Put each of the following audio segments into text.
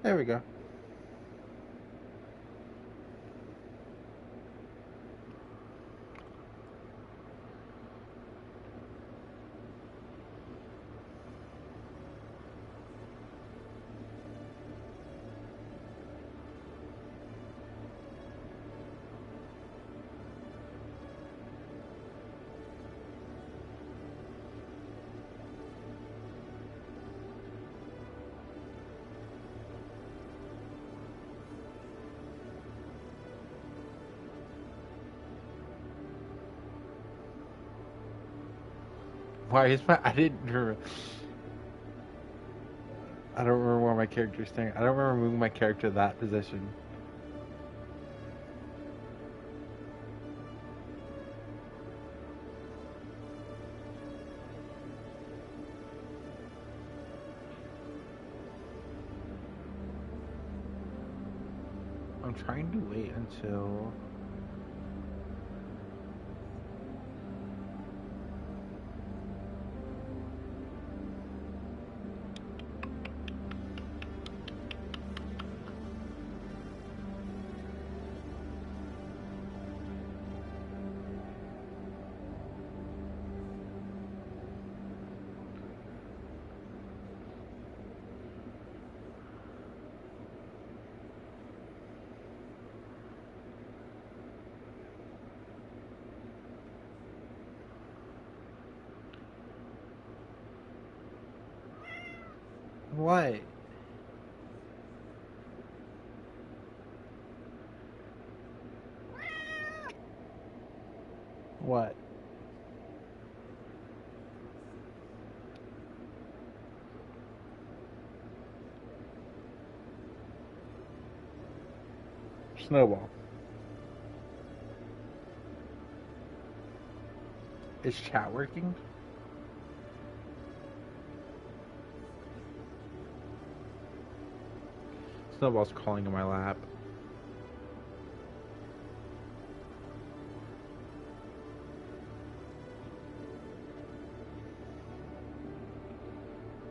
There we go. Why is my... I didn't remember. I don't remember where my character's staying. I don't remember moving my character to that position. I'm trying to wait until... What? What? Snowball. Is chat working? Snowball's crawling in my lap.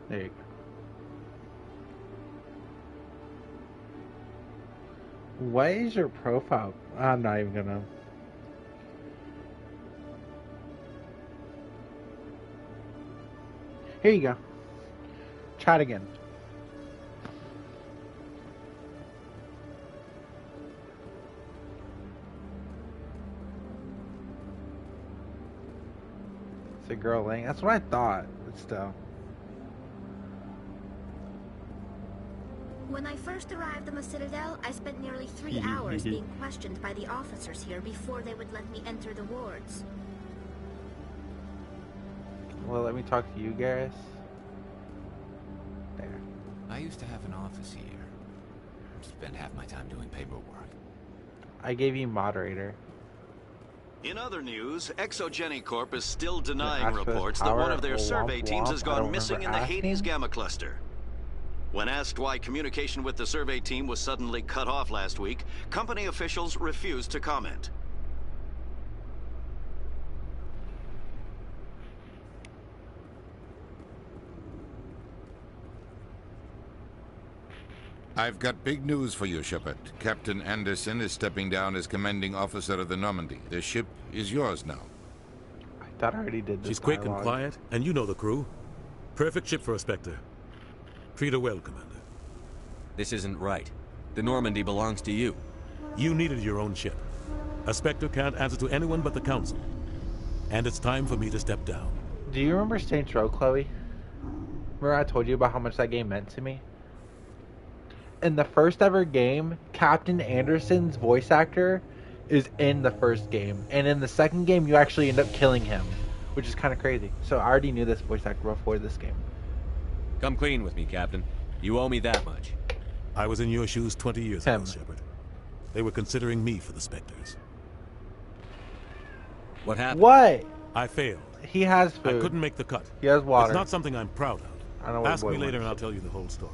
There you go. What is your profile? I'm not even gonna. Here you go. Chat again. It's a girl laying. That's what I thought. But still. When I first arrived on the Citadel, I spent nearly 3 hours being questioned by the officers here before they would let me enter the wards. Well, let me talk to you, Garrus. There. I used to have an office here. Spent half my time doing paperwork. I gave you moderator. In other news, Exogeny Corp is still denying reports that one of their survey teams has gone missing in the Hades Gamma Cluster. When asked why communication with the survey team was suddenly cut off last week, company officials refused to comment. I've got big news for you, Shepard. Captain Anderson is stepping down as commanding officer of the Normandy. The ship is yours now. I thought I already did this. She's quick and quiet, and you know the crew. Perfect ship for a Spectre. Treat her well, Commander. This isn't right. The Normandy belongs to you. You needed your own ship. A Spectre can't answer to anyone but the Council. And it's time for me to step down. Do you remember Saints Row, Chloe? Remember I told you about how much that game meant to me? In the first ever game, Captain Anderson's voice actor is in the first game. And in the second game, you actually end up killing him. Which is kind of crazy. So I already knew this voice actor before this game. Come clean with me, Captain. You owe me that much. I was in your shoes 20 years ago, Shepard. They were considering me for the Spectres. What happened? What? I failed. He has food. I couldn't make the cut. He has water. It's not something I'm proud of. I know what Ask me later and I'll tell you the whole story.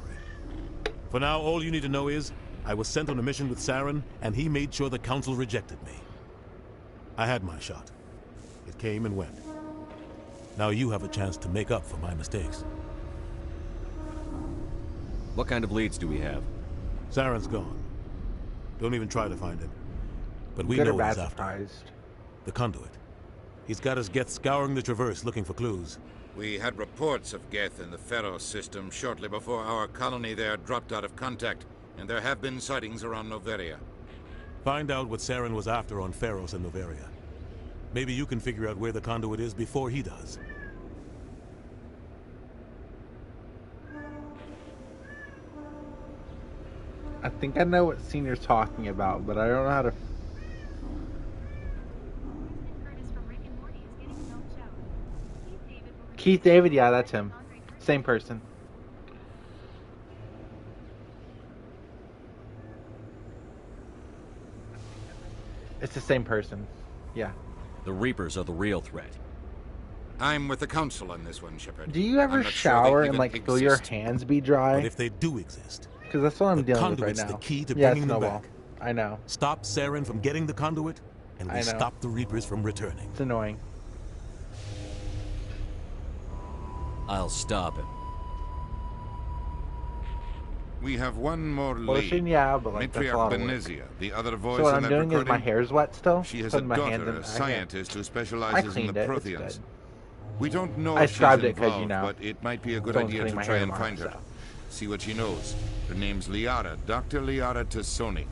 For now, all you need to know is, I was sent on a mission with Saren, and he made sure the Council rejected me. I had my shot. It came and went. Now you have a chance to make up for my mistakes. What kind of leads do we have? Saren's gone. Don't even try to find him. But we Good know or what bad he's after. surprised. The conduit. He's got his Geth scouring the Traverse looking for clues. We had reports of Geth in the Pharos system shortly before our colony there dropped out of contact, and there have been sightings around Noveria. Find out what Saren was after on Pharos and Noveria. Maybe you can figure out where the conduit is before he does. I think I know what Senior's talking about, but I don't know how to. Keith David, yeah, that's him. Same person. It's the same person. Yeah. The Reapers are the real threat. I'm with the Council on this one, Shepard. Do you ever I'm not sure shower they and even like feel your exist. hands be dry? But if they do exist, Because that's what I'm the dealing with right conduit's now. the key to Yeah, bringing them Snowball. back. I know. Stop Saren from getting the conduit, and I we know. stop the Reapers from returning. It's annoying. I'll stop him. We have one more Lotion, lead. yeah, but like that's a Matriarch lot of work. Benezia, the other voice So what in I'm that doing is my recording. hair's wet still. She has putting a my hands daughter, in- a I scientist who I specializes in cleaned the it. It's Protheans. good. We don't know I if she's scrubbed it 'cause, involved, you know, but it might be a good someone's idea cutting to my try hair and tomorrow, find her. so. See what she knows. Her name's Liara, Dr. Liara Tassoni.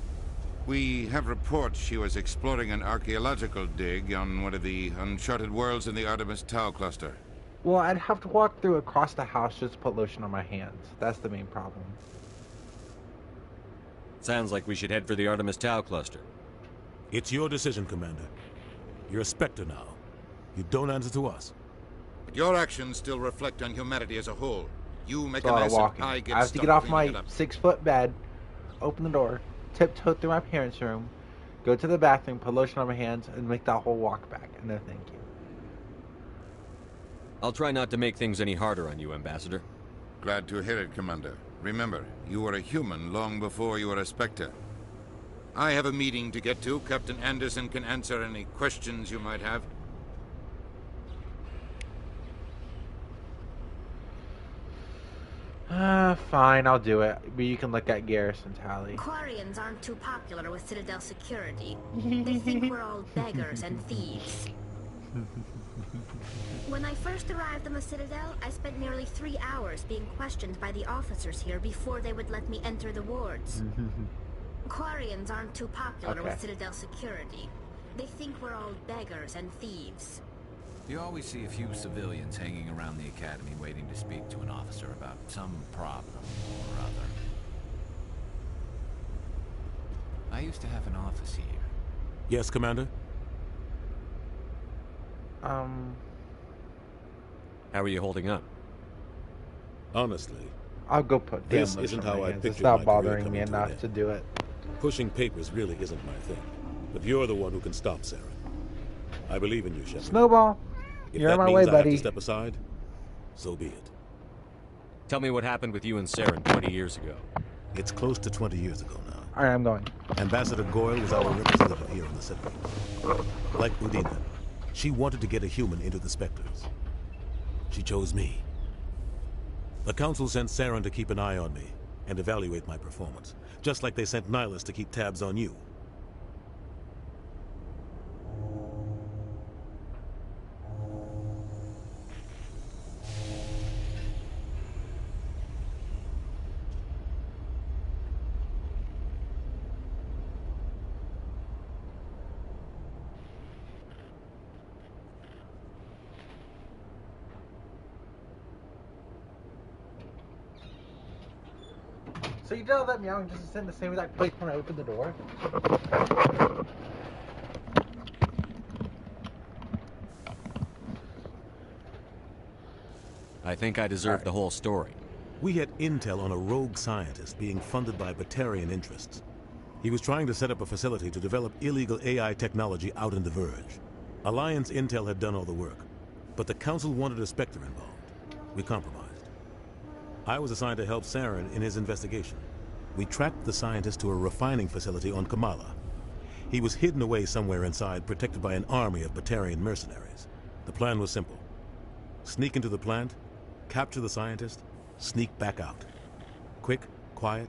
We have reports she was exploring an archaeological dig on one of the uncharted worlds in the Artemis Tau cluster. Well, I'd have to walk through across the house just to put lotion on my hands. That's the main problem. Sounds like we should head for the Artemis Tau cluster. It's your decision, Commander. You're a Spectre now. You don't answer to us. But your actions still reflect on humanity as a whole. You make It's a a lot of mess and walking. I get I have to stuck get off cleaning my it up. 6-foot bed, open the door, tiptoe through my parents' room, go to the bathroom, put lotion on my hands, and make that whole walk back. And no thank you. I'll try not to make things any harder on you, Ambassador. Glad to hear it, Commander. Remember, you were a human long before you were a Spectre. I have a meeting to get to. Captain Anderson can answer any questions you might have. Fine, I'll do it. But you can look at Garrison Tally. Quarians aren't too popular with Citadel security. They think we're all beggars and thieves. When I first arrived on the Citadel, I spent nearly 3 hours being questioned by the officers here before they would let me enter the wards. Quarians aren't too popular Okay. with Citadel security. They think we're all beggars and thieves. You always see a few civilians hanging around the academy waiting to speak to an officer about some problem or other. I used to have an office here. Yes, Commander? How are you holding up? Honestly, I'll go put damn This lotion isn't on how my I hands. It's pictured not my career bothering me coming to an enough end. to do it. pushing papers really isn't my thing. But you're the one who can stop Saren. I believe in you, Shepard. Snowball, If you're that on my means way, I have buddy. to step aside, so be it. Tell me what happened with you and Saren 20 years ago. It's close to 20 years ago now. All right, I'm going. Ambassador Goyle was our representative here in the city. Like Udina, she wanted to get a human into the Spectres. She chose me. The Council sent Saren to keep an eye on me and evaluate my performance, just like they sent Nihilus to keep tabs on you. So you tell that meowing just in the same exact place when I opened the door? I think I deserve the whole story. We had intel on a rogue scientist being funded by Batarian interests. He was trying to set up a facility to develop illegal AI technology out in the Verge. Alliance intel had done all the work, but the Council wanted a Spectre involved. We compromised. I was assigned to help Saren in his investigation. We tracked the scientist to a refining facility on Kamala. He was hidden away somewhere inside, protected by an army of Batarian mercenaries. The plan was simple. Sneak into the plant, capture the scientist, sneak back out. Quick, quiet,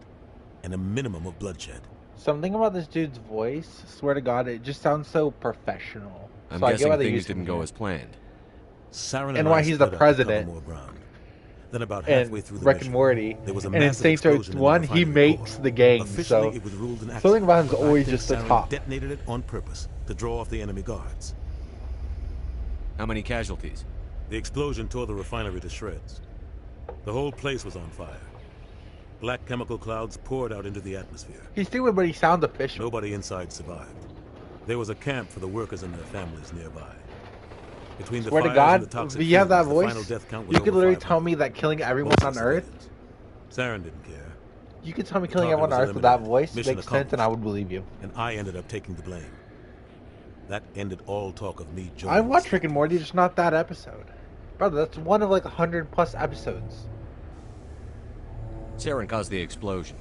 and a minimum of bloodshed. Something about this dude's voice, swear to God, it just sounds so professional. I'm so guessing I get why things didn't go as planned. Saren and why he's the president. Then about and halfway through the Rick mission, and Morty. there was a and in massive Saints Row explosion in the 1, he refinery makes core. the game, Officially, so it was ruled an accident, something about him's but I always think just the Saren top. detonated it on purpose to draw off the enemy guards. How many casualties? The explosion tore the refinery to shreds. The whole place was on fire. Black chemical clouds poured out into the atmosphere. He's stupid, but he sounds official. Nobody inside survived. There was a camp for the workers and their families nearby. Between the Swear to fires God, and the toxic if you have that fumes, the voice, final death count was you could over literally 500. tell me that killing everyone Most on of Earth, civilians. Saren didn't care. you could tell me The killing target everyone on was Earth with that eliminated. voice Mission makes sense, and I accomplished. would believe you. And I ended up taking the blame. That ended all talk of me joining. I watched Rick and Morty, just not that episode. Brother, that's one of like 100+ episodes. Saren caused the explosion.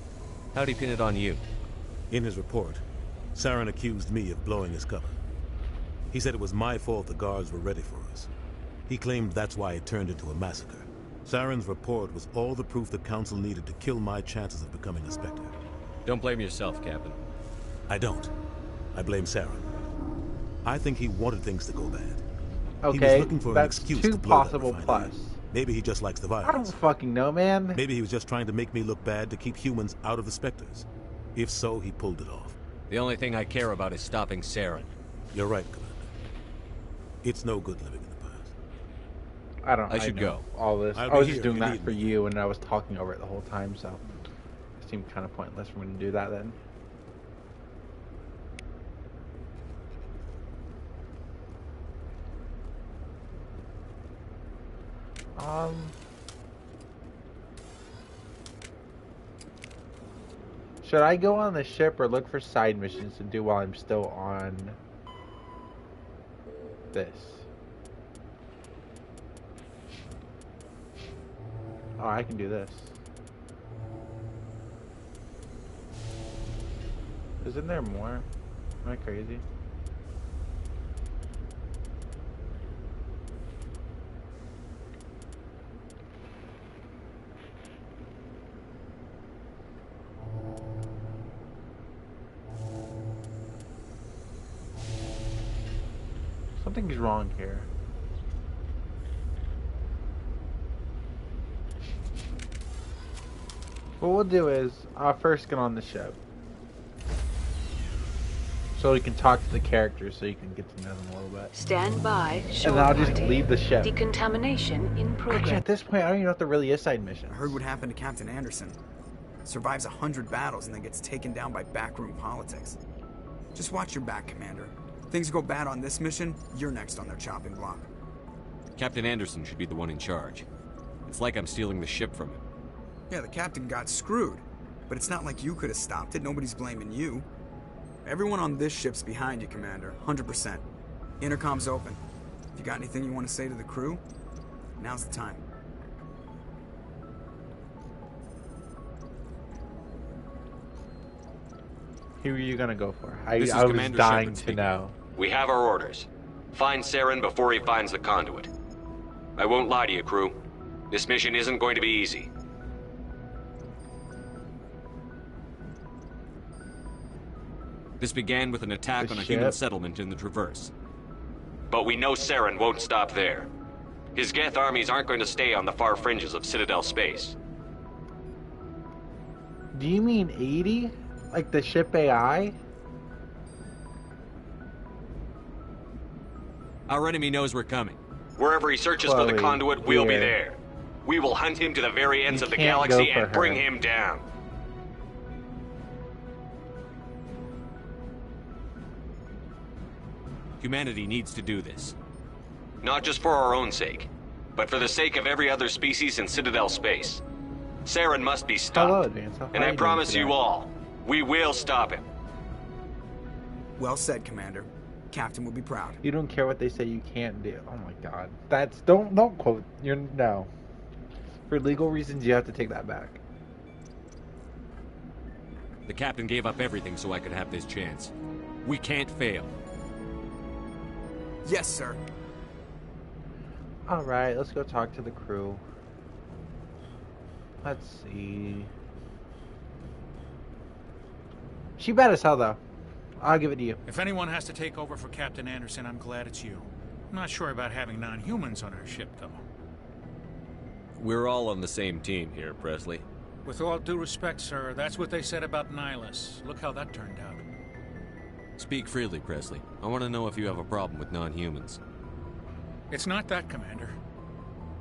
How'd he pin it on you? In his report, Saren accused me of blowing his cover. He said it was my fault the guards were ready for us. He claimed that's why it turned into a massacre. Saren's report was all the proof the Council needed to kill my chances of becoming a Spectre. Don't blame yourself, Captain. I don't. I blame Saren. I think he wanted things to go bad. He was Okay, looking for an that's excuse two to blow that possible refinery. plus. Maybe he just likes the I don't violence. fucking know, man. Maybe he was just trying to make me look bad to keep humans out of the Spectres. If so, he pulled it off. The only thing I care about is stopping Saren. You're right, Commander. It's no good living in the past. I should know go. all this. I'll I was be just here doing if you that need for me. you, and I was talking over it the whole time, so it seemed kind of pointless for me to do that then. Should I go on the ship or look for side missions to do while I'm still on this? Oh, I can do this. Isn't there more? Am I crazy? Something's wrong here. What we'll do is, I'll first get on the ship. So we can talk to the characters so you can get to know them a little bit. Stand by. And then I'll just leave the ship. Decontamination in Actually, progress. at this point, I don't even know if there really is side missions. I heard what happened to Captain Anderson. Survives 100 battles and then gets taken down by backroom politics. Just watch your back, Commander. Things go bad on this mission, you're next on their chopping block. Captain Anderson should be the one in charge. It's like I'm stealing the ship from him. Yeah, the captain got screwed. But it's not like you could have stopped it. Nobody's blaming you. Everyone on this ship's behind you, Commander. 100%. Intercom's open. If you got anything you want to say to the crew, now's the time. Who are you gonna go for? This is I was Commander dying Shepard to speaking. know. We have our orders. Find Saren before he finds the conduit. I won't lie to you, crew. This mission isn't going to be easy. This began with an attack The on a ship? human settlement in the Traverse. But we know Saren won't stop there. His Geth armies aren't going to stay on the far fringes of Citadel space. Do you mean 80? Like the ship AI? Our enemy knows we're coming. Wherever he searches for the Chloe, conduit, we'll be here. there. We will hunt him to the very ends You of the can't galaxy go for and bring her. him down. Humanity needs to do this. Not just for our own sake, but for the sake of every other species in Citadel space. Saren must be stopped. Hello, Advance. How And are I you promise doing you today? all, we will stop him. Well said, Commander. Captain will be proud. You don't care what they say you can't do. Oh my god. That's don't quote. You're no. For legal reasons you have to take that back. The captain gave up everything so I could have this chance. We can't fail. Yes, sir. Alright, let's go talk to the crew. Let's see. She bad as hell, though. I'll give it to you. If anyone has to take over for Captain Anderson, I'm glad it's you. I'm not sure about having non-humans on our ship, though. We're all on the same team here, Presley. With all due respect, sir, that's what they said about Nihilus. Look how that turned out. Speak freely, Presley. I want to know if you have a problem with non-humans. It's not that, Commander.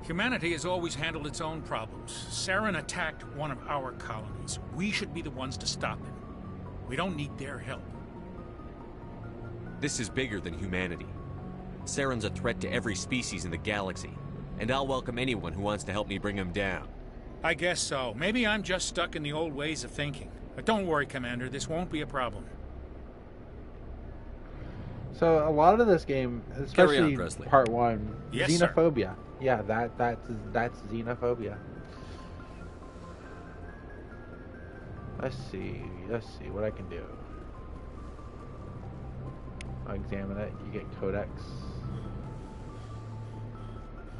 Humanity has always handled its own problems. Saren attacked one of our colonies. We should be the ones to stop him. We don't need their help. This is bigger than humanity. Saren's a threat to every species in the galaxy, and I'll welcome anyone who wants to help me bring him down. I guess so. Maybe I'm just stuck in the old ways of thinking. But don't worry, Commander, this won't be a problem. So a lot of this game, especially part 1, yes, xenophobia. Sir. Yeah, that's xenophobia. Let's see what I can do. I'll examine it. You get codex.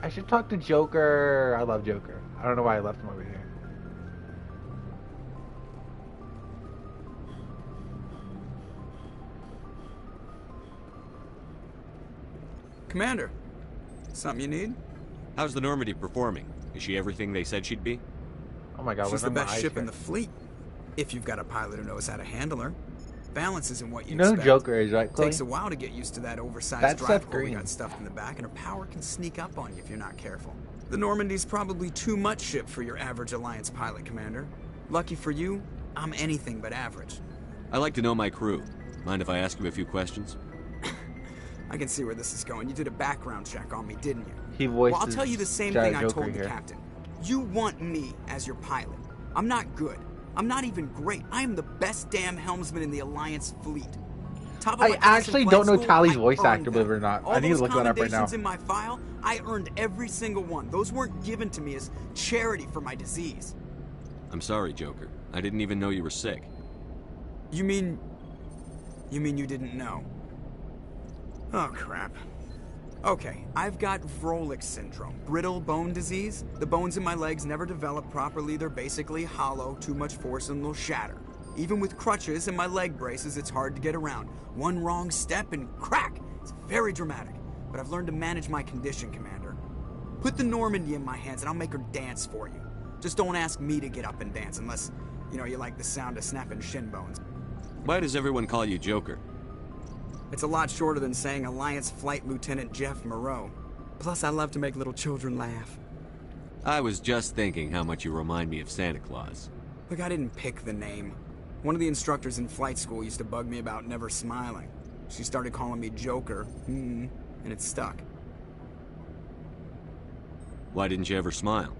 I should talk to Joker. I love Joker. I don't know why I left him over here. Commander, something you need? How's the Normandy performing? Is she everything they said she'd be? Oh my god, she's the best ship in the fleet. If you've got a pilot who knows how to handle her. Balance isn't what you know expect. Who Joker is, right, Chloe? Takes a while to get used to that oversized drive core we got stuffed in the back, and her power can sneak up on you if you're not careful. The Normandy's probably too much ship for your average Alliance pilot, Commander. Lucky for you, I'm anything but average. I like to know my crew. Mind if I ask you a few questions? I can see where this is going. You did a background check on me, didn't you? He voiced Well, I'll tell you the same thing I told the captain. You want me as your pilot. I'm not good. I'm not even great. I am the best damn helmsman in the Alliance fleet. I actually don't know Tally's voice actor, believe it or not. I need to look that up right now. In my file, I earned every single one. Those weren't given to me as charity for my disease. I'm sorry, Joker. I didn't even know you were sick. You mean you didn't know? Oh, crap. Okay, I've got Vrolik syndrome, brittle bone disease. The bones in my legs never develop properly. They're basically hollow, too much force and they'll shatter. Even with crutches and my leg braces, it's hard to get around. One wrong step and crack! It's very dramatic. But I've learned to manage my condition, Commander. Put the Normandy in my hands and I'll make her dance for you. Just don't ask me to get up and dance unless, you like the sound of snapping shin bones. Why does everyone call you Joker? It's a lot shorter than saying Alliance Flight Lieutenant Jeff Moreau. Plus, I love to make little children laugh. I was just thinking how much you remind me of Santa Claus. Look, I didn't pick the name. One of the instructors in flight school used to bug me about never smiling. She started calling me Joker, and it stuck. Why didn't you ever smile?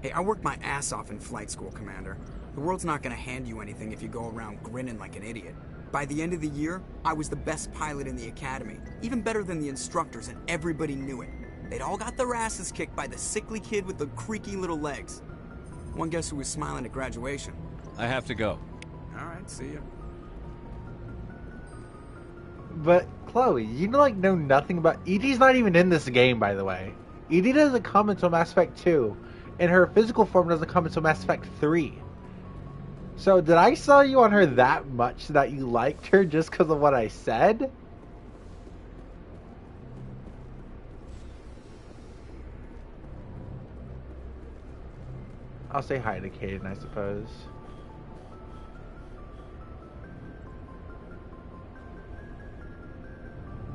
Hey, I worked my ass off in flight school, Commander. The world's not gonna hand you anything if you go around grinning like an idiot. By the end of the year, I was the best pilot in the academy, even better than the instructors, and everybody knew it. They'd all got their asses kicked by the sickly kid with the creaky little legs. One guess who was smiling at graduation? I have to go. All right, see ya. But Chloe, you know nothing about EDI's not even in this game, by the way. EDI doesn't come until Mass Effect 2, and her physical form doesn't come until Mass Effect 3. So did I sell you on her that much that you liked her just because of what I said? I'll say hi to Caden, I suppose.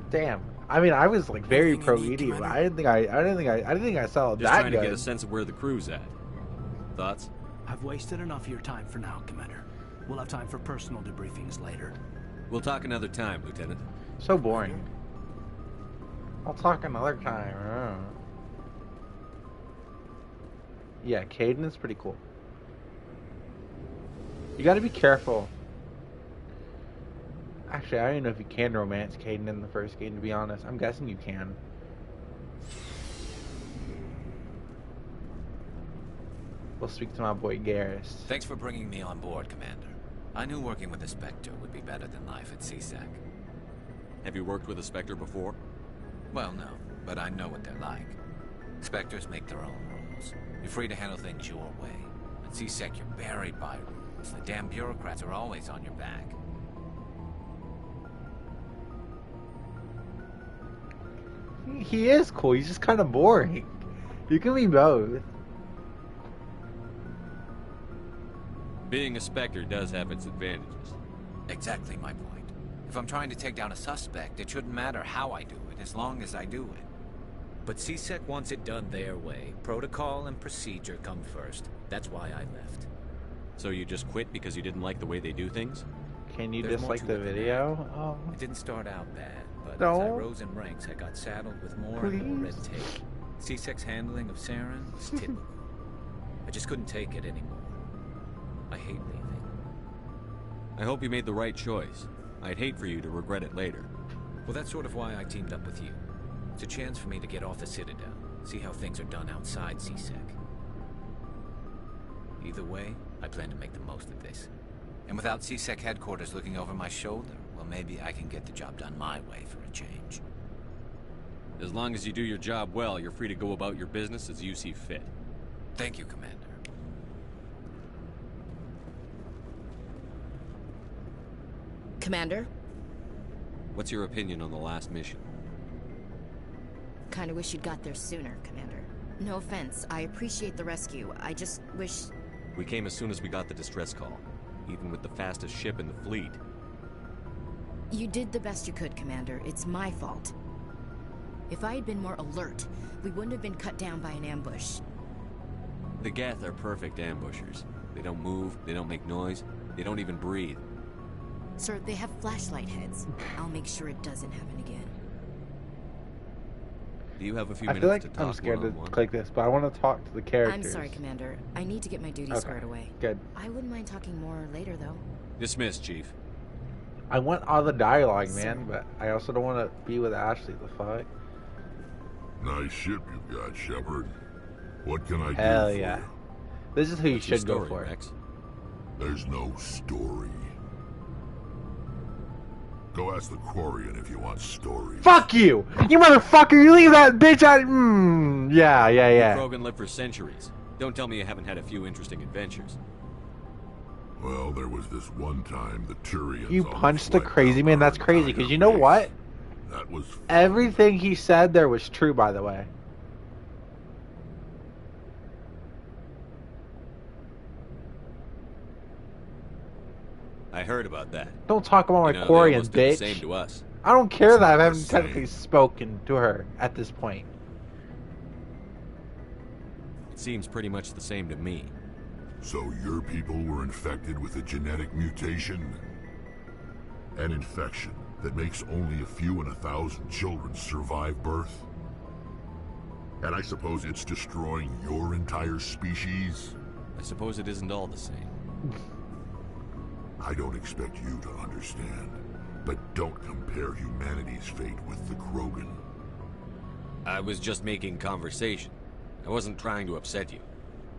Damn. I mean, I was very pro EDI, but I didn't think I saw that good. Just trying to get a sense of where the crew's at. Thoughts? I've wasted enough of your time for now, Commander. We'll have time for personal debriefings later. We'll talk another time, Lieutenant. So boring. I'll talk another time. Yeah, Caden is pretty cool. You gotta be careful. Actually, I don't know if you can romance Caden in the first game, to be honest. I'm guessing you can. We'll speak to my boy Garrus. Thanks for bringing me on board, Commander. I knew working with a Spectre would be better than life at CSEC. Have you worked with a Spectre before? Well, no, but I know what they're like. Spectres make their own rules. You're free to handle things your way. At CSEC, you're buried by rules. The damn bureaucrats are always on your back. he is cool. He's just kind of boring. You can be both. Being a Spectre does have its advantages. Exactly my point. If I'm trying to take down a suspect, it shouldn't matter how I do it, as long as I do it. But CSEC wants it done their way. Protocol and procedure come first. That's why I left. So you just quit because you didn't like the way they do things? Can you There's dislike more the to it than video? that. Oh. It didn't start out bad, but No. as I rose in ranks, I got saddled with more and more red tape. CSEC's handling of Saren was typical. I just couldn't take it anymore. I hate leaving. I hope you made the right choice. I'd hate for you to regret it later. Well, that's sort of why I teamed up with you. It's a chance for me to get off the Citadel, see how things are done outside CSEC. Either way, I plan to make the most of this. And without CSEC headquarters looking over my shoulder, well, maybe I can get the job done my way for a change. As long as you do your job well, you're free to go about your business as you see fit. Thank you, Commander. Commander? What's your opinion on the last mission? Kinda wish you'd got there sooner, Commander. No offense, I appreciate the rescue. I just wish... We came as soon as we got the distress call, even with the fastest ship in the fleet. You did the best you could, Commander. It's my fault. If I had been more alert, we wouldn't have been cut down by an ambush. The Geth are perfect ambushers. They don't move, they don't make noise, they don't even breathe. Sir, they have flashlight heads. I'll make sure it doesn't happen again. Do you have a few I minutes feel like to talk I'm scared to one-on-one? click this, but I want to talk to the characters. I'm sorry, Commander. I need to get my duties squared away. Good. I wouldn't mind talking more later, though. Dismissed, Chief. I want all the dialogue, man, but I also don't want to be with Ashley. The fuck? Nice ship you've got, Shepard. What can I do Hell for yeah. you? This is who you What's your should go story, for. Rex? There's no story. Go ask the Quarian if you want stories. Fuck you! You motherfucker! You leave that bitch out. Yeah. Krogan lived for centuries. Don't tell me you haven't had a few interesting adventures. Well, there was this one time the Turians... You punched the crazy man. That's crazy, because you know what? That was... Everything he said there was true, by the way. I heard about that. Don't talk about my They Quarian, almost did bitch. the same to us. I don't care It's that I not haven't the same. technically spoken to her at this point. It seems pretty much the same to me. So your people were infected with a genetic mutation? An infection that makes only a few in 1,000 children survive birth? And I suppose it's destroying your entire species? I suppose it isn't all the same. I don't expect you to understand, but don't compare humanity's fate with the Krogan. I was just making conversation. I wasn't trying to upset you.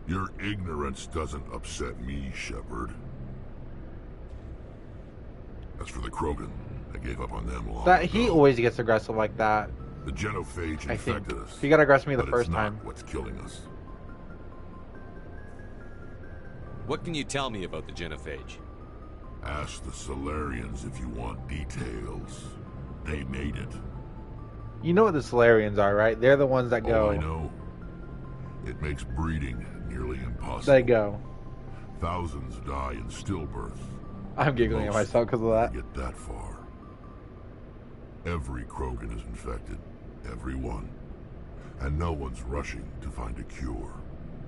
Your ignorance doesn't upset me, Shepard. As for the Krogan, I gave up on them long That he ago. always gets aggressive like that. The genophage I think infected us. he got aggressive with me the but it's first not time. what's killing us. What can you tell me about the genophage? Ask the Solarians if you want details. They made it. You know what the Solarians are, right? They're the ones that go. All I know, it makes breeding nearly impossible. They go. Thousands die in stillbirth. I'm giggling at Most myself because of that. Get that far. Every Krogan is infected. Every one. And no one's rushing to find a cure.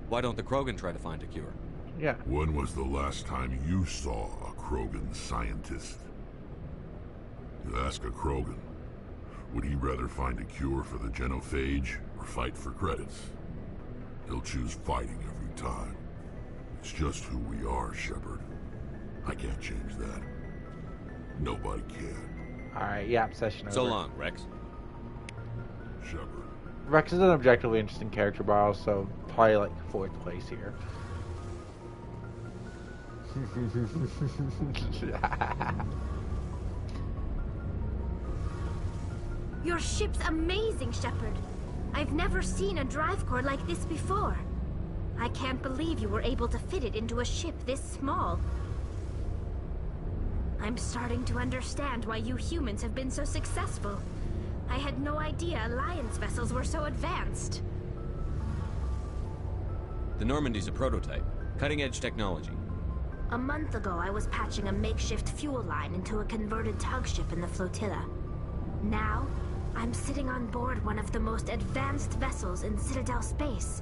Why don't the Krogan try to find a cure? Yeah. When was the last time you saw a Krogan scientist? You ask a Krogan, would he rather find a cure for the genophage or fight for credits? He'll choose fighting every time. It's just who we are, Shepard. I can't change that. Nobody can. Alright, yeah, obsession So over. long, Rex. Shepard. Rex is an objectively interesting character, but also probably like 4th place here. Your ship's amazing, Shepard. I've never seen a drive core like this before. I can't believe you were able to fit it into a ship this small. I'm starting to understand why you humans have been so successful. I had no idea Alliance vessels were so advanced. The Normandy's a prototype. Cutting-edge technology. A month ago, I was patching a makeshift fuel line into a converted tug ship in the flotilla. Now, I'm sitting on board one of the most advanced vessels in Citadel space.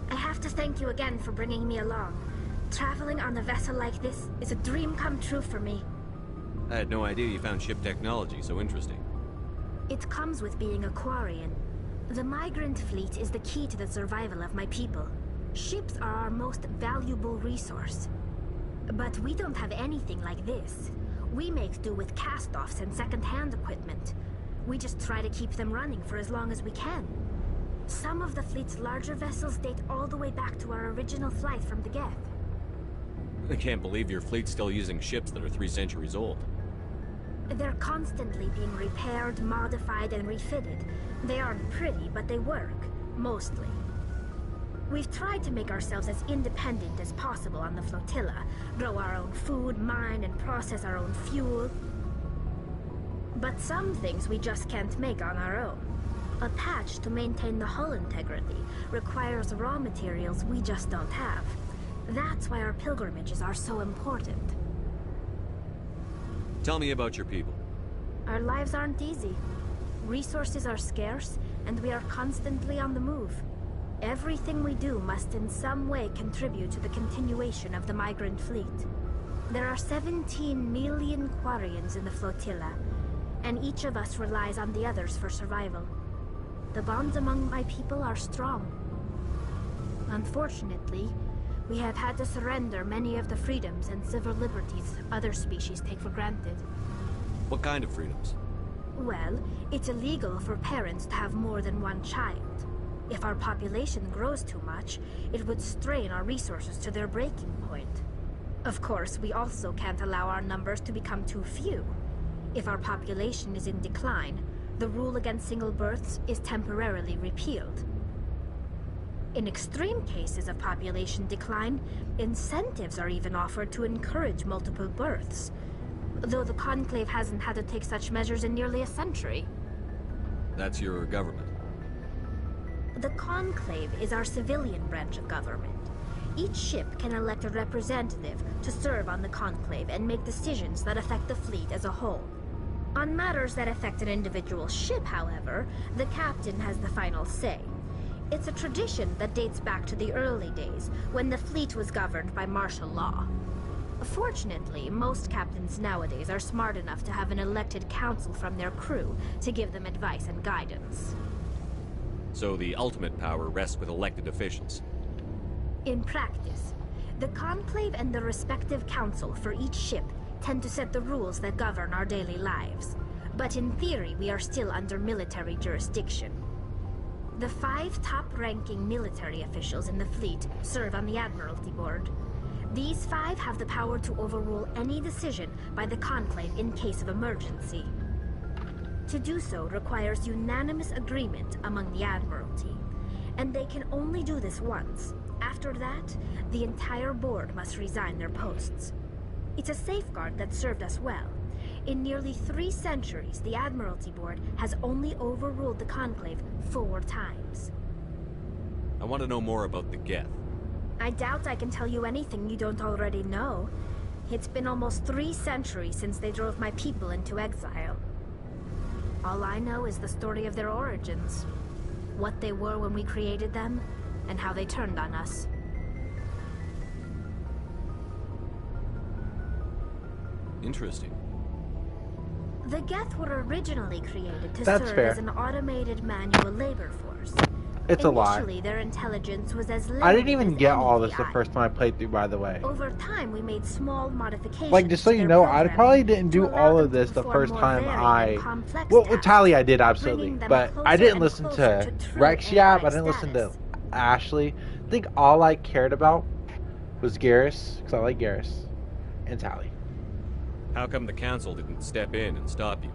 I have to thank you again for bringing me along. Traveling on a vessel like this is a dream come true for me. I had no idea you found ship technology so interesting. It comes with being a Quarian. The migrant fleet is the key to the survival of my people. Ships are our most valuable resource. But we don't have anything like this. We make do with cast-offs and second-hand equipment. We just try to keep them running for as long as we can. Some of the fleet's larger vessels date all the way back to our original flight from the Geth. I can't believe your fleet's still using ships that are 3 centuries old. They're constantly being repaired, modified, and refitted. They aren't pretty, but they work. Mostly. We've tried to make ourselves as independent as possible on the flotilla. Grow our own food, mine, and process our own fuel. But some things we just can't make on our own. A patch to maintain the hull integrity requires raw materials we just don't have. That's why our pilgrimages are so important. Tell me about your people. Our lives aren't easy. Resources are scarce, and we are constantly on the move. Everything we do must in some way contribute to the continuation of the migrant fleet. There are 17 million Quarians in the flotilla, and each of us relies on the others for survival. The bonds among my people are strong. Unfortunately, we have had to surrender many of the freedoms and civil liberties other species take for granted. What kind of freedoms? Well, it's illegal for parents to have more than one child. If our population grows too much, it would strain our resources to their breaking point. Of course, we also can't allow our numbers to become too few. If our population is in decline, the rule against single births is temporarily repealed. In extreme cases of population decline, incentives are even offered to encourage multiple births, though the Conclave hasn't had to take such measures in nearly a century. That's your government. The Conclave is our civilian branch of government. Each ship can elect a representative to serve on the Conclave and make decisions that affect the fleet as a whole. On matters that affect an individual ship, however, the captain has the final say. It's a tradition that dates back to the early days, when the fleet was governed by martial law. Fortunately, most captains nowadays are smart enough to have an elected council from their crew to give them advice and guidance. So the ultimate power rests with elected officials. In practice, the Conclave and the respective council for each ship tend to set the rules that govern our daily lives. But in theory, we are still under military jurisdiction. The 5 top-ranking military officials in the fleet serve on the Admiralty Board. These 5 have the power to overrule any decision by the Conclave in case of emergency. To do so requires unanimous agreement among the Admiralty, and they can only do this once. After that, the entire board must resign their posts. It's a safeguard that served us well. In nearly 3 centuries, the Admiralty Board has only overruled the Conclave 4 times. I want to know more about the Geth. I doubt I can tell you anything you don't already know. It's been almost 3 centuries since they drove my people into exile. All I know is the story of their origins, what they were when we created them, and how they turned on us. Interesting. The Geth were originally created to serve as an automated manual labor force. It's a lie. Initially, their intelligence was as limited I didn't even get all this the AI. first time I played through, by the way. Over time, we made small modifications. Like, just so to you their know, I programming probably didn't to do allow all them of to this the perform first more time varied I... and complex Well, with tasks, Tali I did, absolutely. bringing them But closer I didn't and listen closer to true Rexia, AI I didn't listen to status. Ashley. I think all I cared about was Garrus, because I like Garrus, and Tali. How come the council didn't step in and stop you?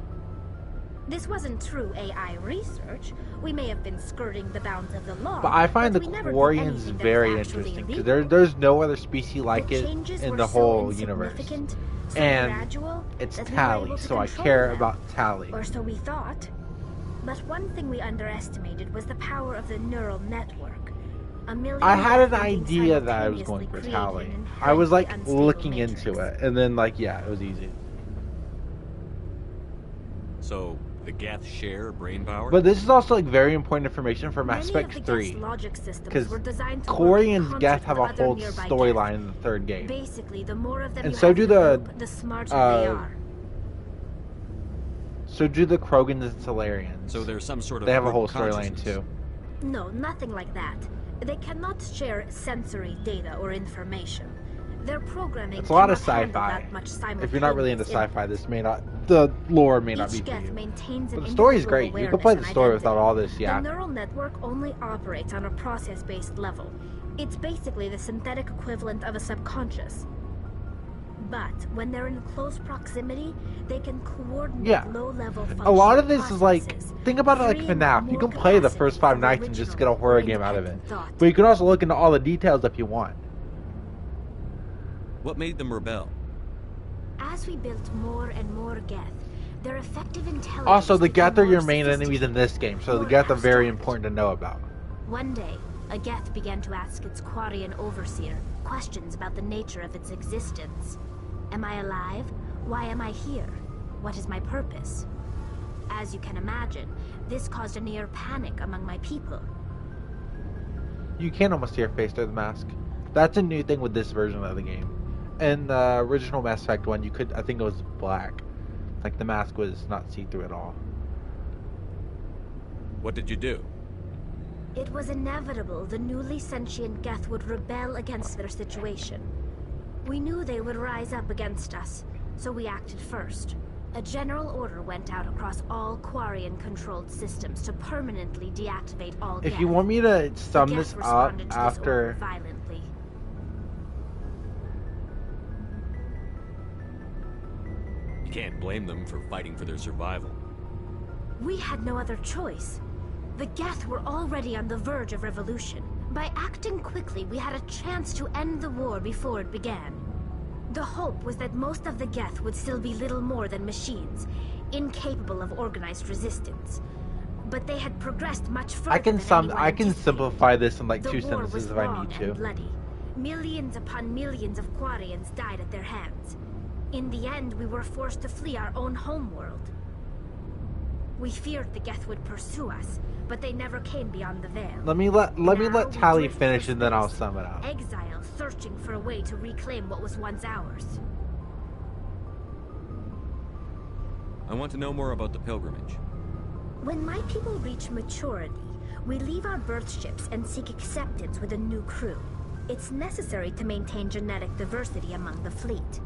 This wasn't true AI research. We may have been skirting the bounds of the law. But I find the we never did Quarians anything that was very actually interesting, because illegal. there's no other species like it changes in were the so whole universe. insignificant, so And gradual, it's that we were Tali, able to so I control care them. about Tali. Or so we thought. But one thing we underestimated was the power of the neural network. I had an idea that I was going for Tali. I was like looking into it, and then like, yeah, it was easy. So the Geth share brain power? But this is also like very important information for Mass Effect 3. Because Corey and Geth have a whole storyline in the third game. Basically, the more of them and so do the smarter they are. So do the Krogans and Solarians. So there's some sort of they have a whole storyline too. No, nothing like that. They cannot share sensory data or information. Their programming it's a lot of sci-fi. If you're not really into sci-fi, this may not. The lore may not be for you. But the story is great. You can play the story without all this. Yeah. The neural network only operates on a process-based level. It's basically the synthetic equivalent of a subconscious. But when they're in close proximity, they can coordinate low-level functions. A lot of this is like, think about it like FNAF. You can play the first 5 nights and just get a horror game out of it. But you can also look into all the details if you want. What made them rebel? As we built more and more Geth, their effective intelligence. Also, the Geth are your main enemies in this game, so the Geth are very important to know about. One day, a Geth began to ask its Quarian overseer questions about the nature of its existence. Am I alive? Why am I here? What is my purpose? As you can imagine, this caused a near panic among my people. You can almost see her face through the mask. That's a new thing with this version of the game. In the original Mass Effect 1, you could, I think it was black. Like the mask was not see-through at all. What did you do? It was inevitable the newly sentient Geth would rebel against their situation. We knew they would rise up against us, so we acted first. A general order went out across all Quarian-controlled systems to permanently deactivate all Geth. If you want me to sum this up after... violently. You can't blame them for fighting for their survival. We had no other choice. The Geth were already on the verge of revolution. By acting quickly, we had a chance to end the war before it began. The hope was that most of the Geth would still be little more than machines, incapable of organized resistance. But they had progressed much further. I can simplify this in like 2 sentences if I need to. Bloody. Millions upon millions of Quarians died at their hands. In the end, we were forced to flee our own homeworld. We feared the Geth would pursue us, but they never came beyond the veil. Let me let Tali finish and then I'll sum it up. Exile, searching for a way to reclaim what was once ours. I want to know more about the pilgrimage. When my people reach maturity, we leave our birth ships and seek acceptance with a new crew. It's necessary to maintain genetic diversity among the fleet.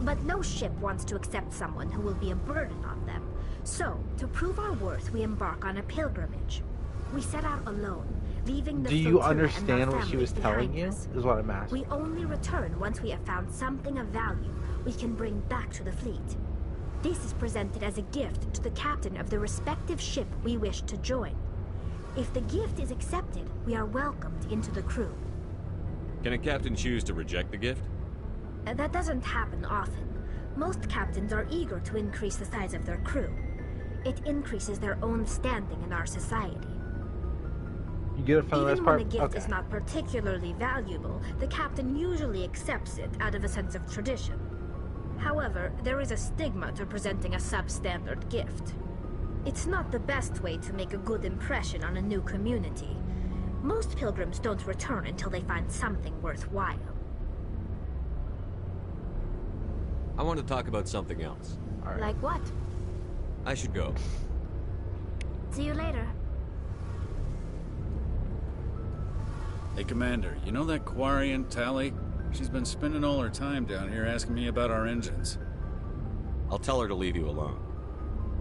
But no ship wants to accept someone who will be a burden on them. So, to prove our worth, we embark on a pilgrimage. We set out alone, leaving the Do you understand what she was telling you? Is what I'm asking. We only return once we have found something of value we can bring back to the fleet. This is presented as a gift to the captain of the respective ship we wish to join. If the gift is accepted, we are welcomed into the crew. Can a captain choose to reject the gift? That doesn't happen often. Most captains are eager to increase the size of their crew. It increases their own standing in our society. You get it from the Even most part? when a gift is not particularly valuable, the captain usually accepts it out of a sense of tradition. However, there is a stigma to presenting a substandard gift. It's not the best way to make a good impression on a new community. Most pilgrims don't return until they find something worthwhile. I want to talk about something else. All right. Like what? I should go. See you later. Hey, Commander, you know that Quarian, Tali? She's been spending all her time down here asking me about our engines. I'll tell her to leave you alone.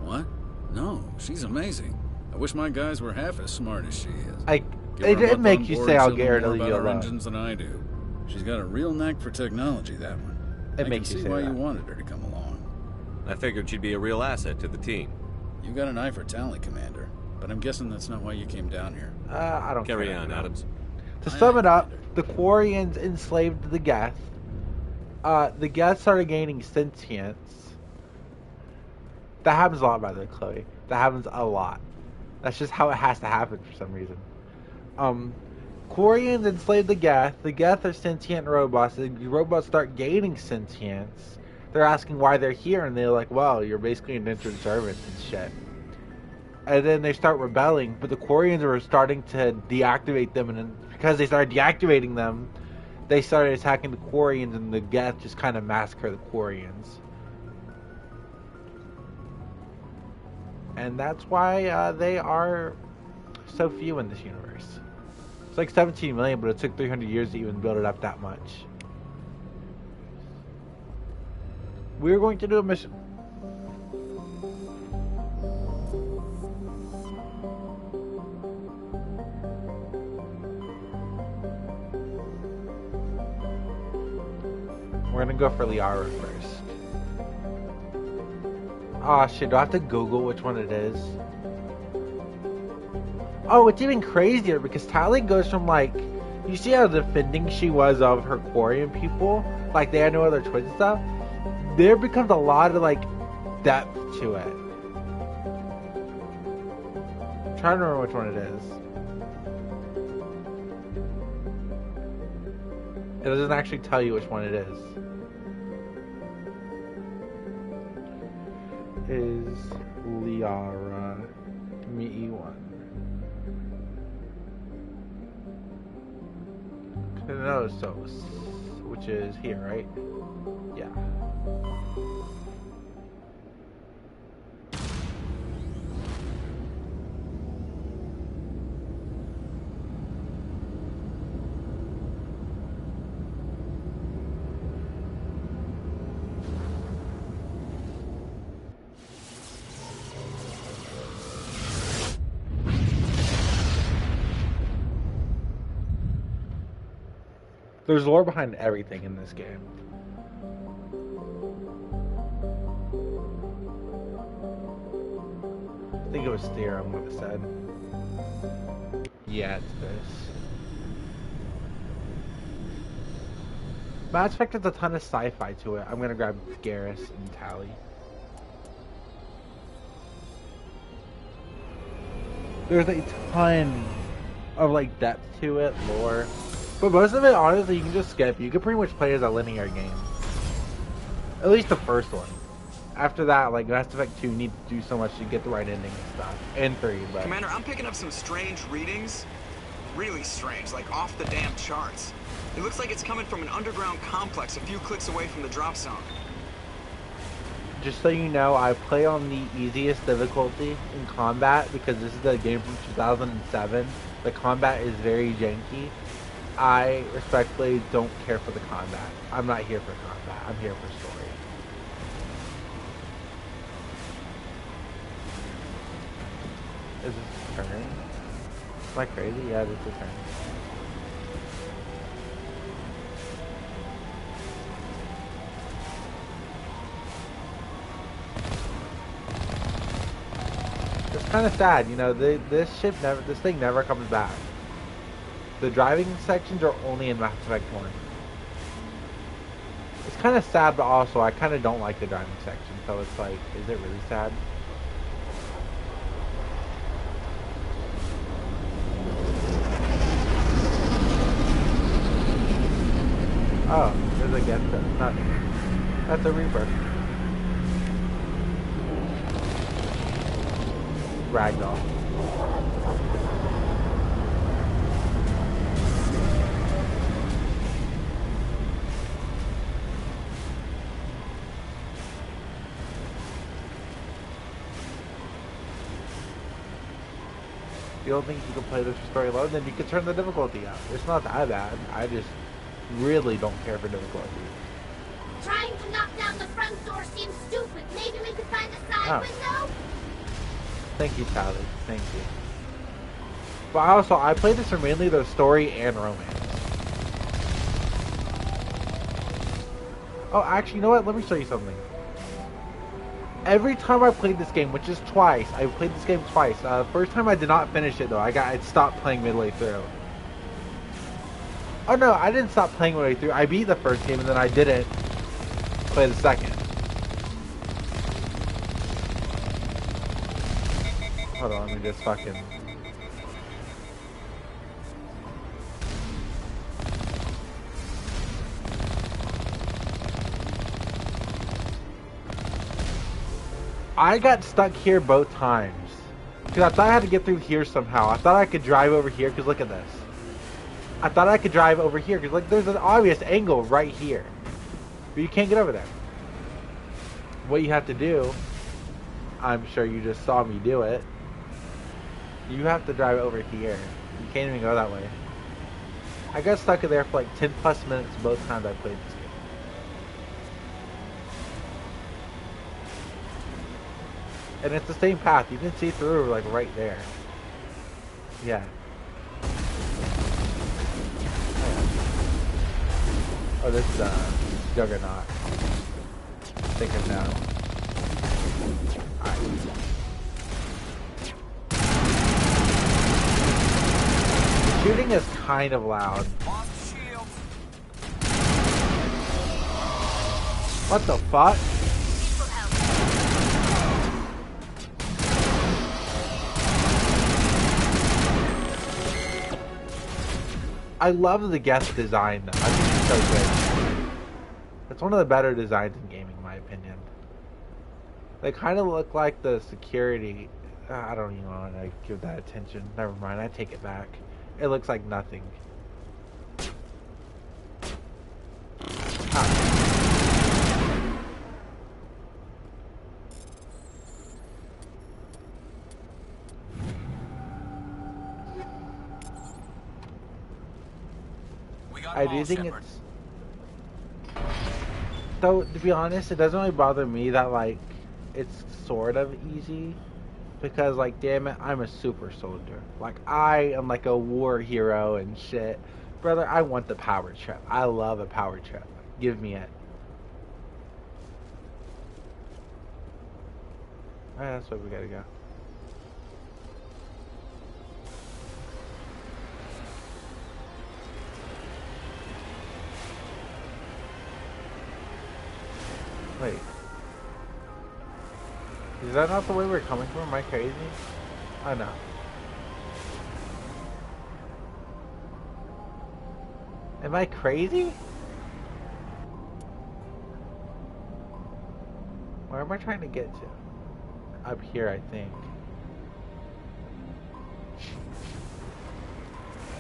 What? No, she's amazing. I wish my guys were half as smart as she is. It did make you say I'll get her to leave you alone. Engines than I do. She's got a real knack for technology, that one. It makes you say I can see why that. you wanted her to come along. I figured she'd be a real asset to the team. You got an eye for talent, Commander, but I'm guessing that's not why you came down here. I don't Carry care. on, Adams. To sum it up, the Quarians enslaved the Geth. The Geth started gaining sentience. That happens a lot, by the way, Chloe. That happens a lot. That's just how it has to happen for some reason. Quarians enslave the Geth. The Geth are sentient robots. The robots start gaining sentience. They're asking why they're here, and they're like, well, you're basically indentured servants and shit. And then they start rebelling, but the Quarians are starting to deactivate them, and then because they started deactivating them, they started attacking the Quarians, and the Geth just kind of massacre the Quarians. And that's why they are so few in this universe. It's like 17 million, but it took 300 years to even build it up that much. We're going to do a mission. We're gonna go for Liara first. Oh shit, do I have to Google which one it is? Oh, it's even crazier because Tali goes from like, you see how defending she was of her Quarian people? Like they had no other twins and stuff? There becomes a lot of like depth to it. I'm trying to remember which one it is. It doesn't actually tell you which one it is. Is Liara Me1. Knossos, which is here, right? Yeah. There's lore behind everything in this game. I think it was Theorem what it said. Yeah, it's this. Mass Effect has a ton of sci-fi to it. I'm gonna grab Garrus and Tali. There's a ton of like depth to it, lore. But most of it, honestly, you can just skip. You can pretty much play as a linear game. At least the first one. After that, like, Mass Effect 2 needs to do so much to get the right ending and stuff. And 3, but... Commander, I'm picking up some strange readings. Really strange, like off the damn charts. It looks like it's coming from an underground complex a few clicks away from the drop zone. Just so you know, I play on the easiest difficulty in combat because this is a game from 2007. The combat is very janky. I respectfully don't care for the combat. I'm not here for combat. I'm here for story. Is this a turn? Am I crazy? Yeah, this is a turn. It's kind of sad, you know. This thing never comes back. The driving sections are only in Mass Effect 1. It's kind of sad, but also I kind of don't like the driving section, so it's like, is it really sad? Oh, there's a guest that's nothing. That's a Reaper. Ragdoll. You don't think you can play this story alone? Then you can turn the difficulty up. It's not that bad. I just really don't care for difficulty. Trying to knock down the front door seems stupid. Maybe we could find a side window? Thank you, Tali. Thank you. But also, I play this for mainly the story and romance. Oh, actually, you know what? Let me show you something. Every time I played this game, which is twice, I played this game twice. First time I did not finish it though. I stopped playing midway through. Oh no, I didn't stop playing midway through. I beat the first game and then I didn't play the second. Hold on, let me just fucking... I got stuck here both times. Because I thought I had to get through here somehow. I thought I could drive over here, because look at this. I thought I could drive over here, because like, there's an obvious angle right here. But you can't get over there. What you have to do, I'm sure you just saw me do it. You have to drive over here. You can't even go that way. I got stuck in there for like 10 plus minutes both times I played this game. And it's the same path. You can see through like right there. Yeah. Oh, this is Juggernaut. Take him down. Alright. The shooting is kind of loud. What the fuck? I love the guest design though. I think it's so good. It's one of the better designs in gaming, in my opinion. They kind of look like the security. I don't even want to give that attention. Never mind, I take it back. It looks like nothing. I do think it's... Though, to be honest, it doesn't really bother me that, like, it's sort of easy. Because, like, damn it, I'm a super soldier. Like, I am like a war hero and shit. Brother, I want the power trip. I love a power trip. Give me it. Alright, that's where we gotta go. Wait. Is that not the way we're coming from? Am I crazy? I know. Am I crazy? Where am I trying to get to? Up here, I think.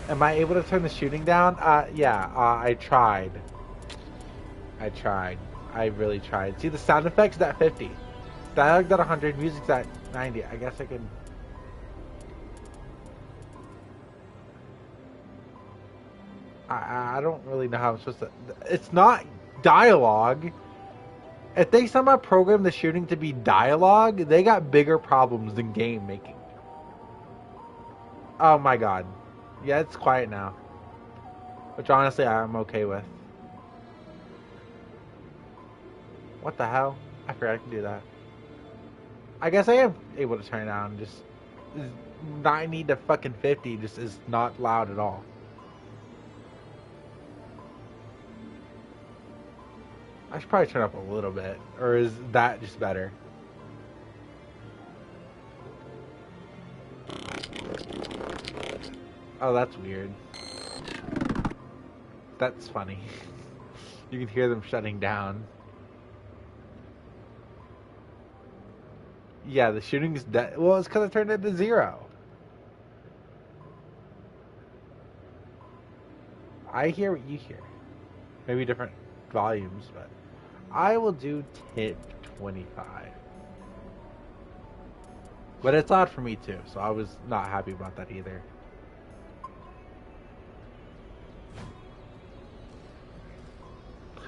Am I able to turn the shooting down? Yeah, I tried. I really tried. See, the sound effects at 50. Dialogue's at 100, music's at 90. I guess I can... I don't really know how I'm supposed to... It's not dialogue. If they somehow program the shooting to be dialogue, they got bigger problems than game making. Oh my god. Yeah, it's quiet now. Which honestly, I'm okay with. What the hell? I forgot I can do that. I guess I am able to turn it down. Just 90 to fucking 50 just is not loud at all. I should probably turn up a little bit. Or is that just better? Oh, that's weird. That's funny. You can hear them shutting down. Yeah, the shooting's dead. Well, it's because I turned it to 0. I hear what you hear. Maybe different volumes, but I will do 1025. But it's odd for me too, so I was not happy about that either.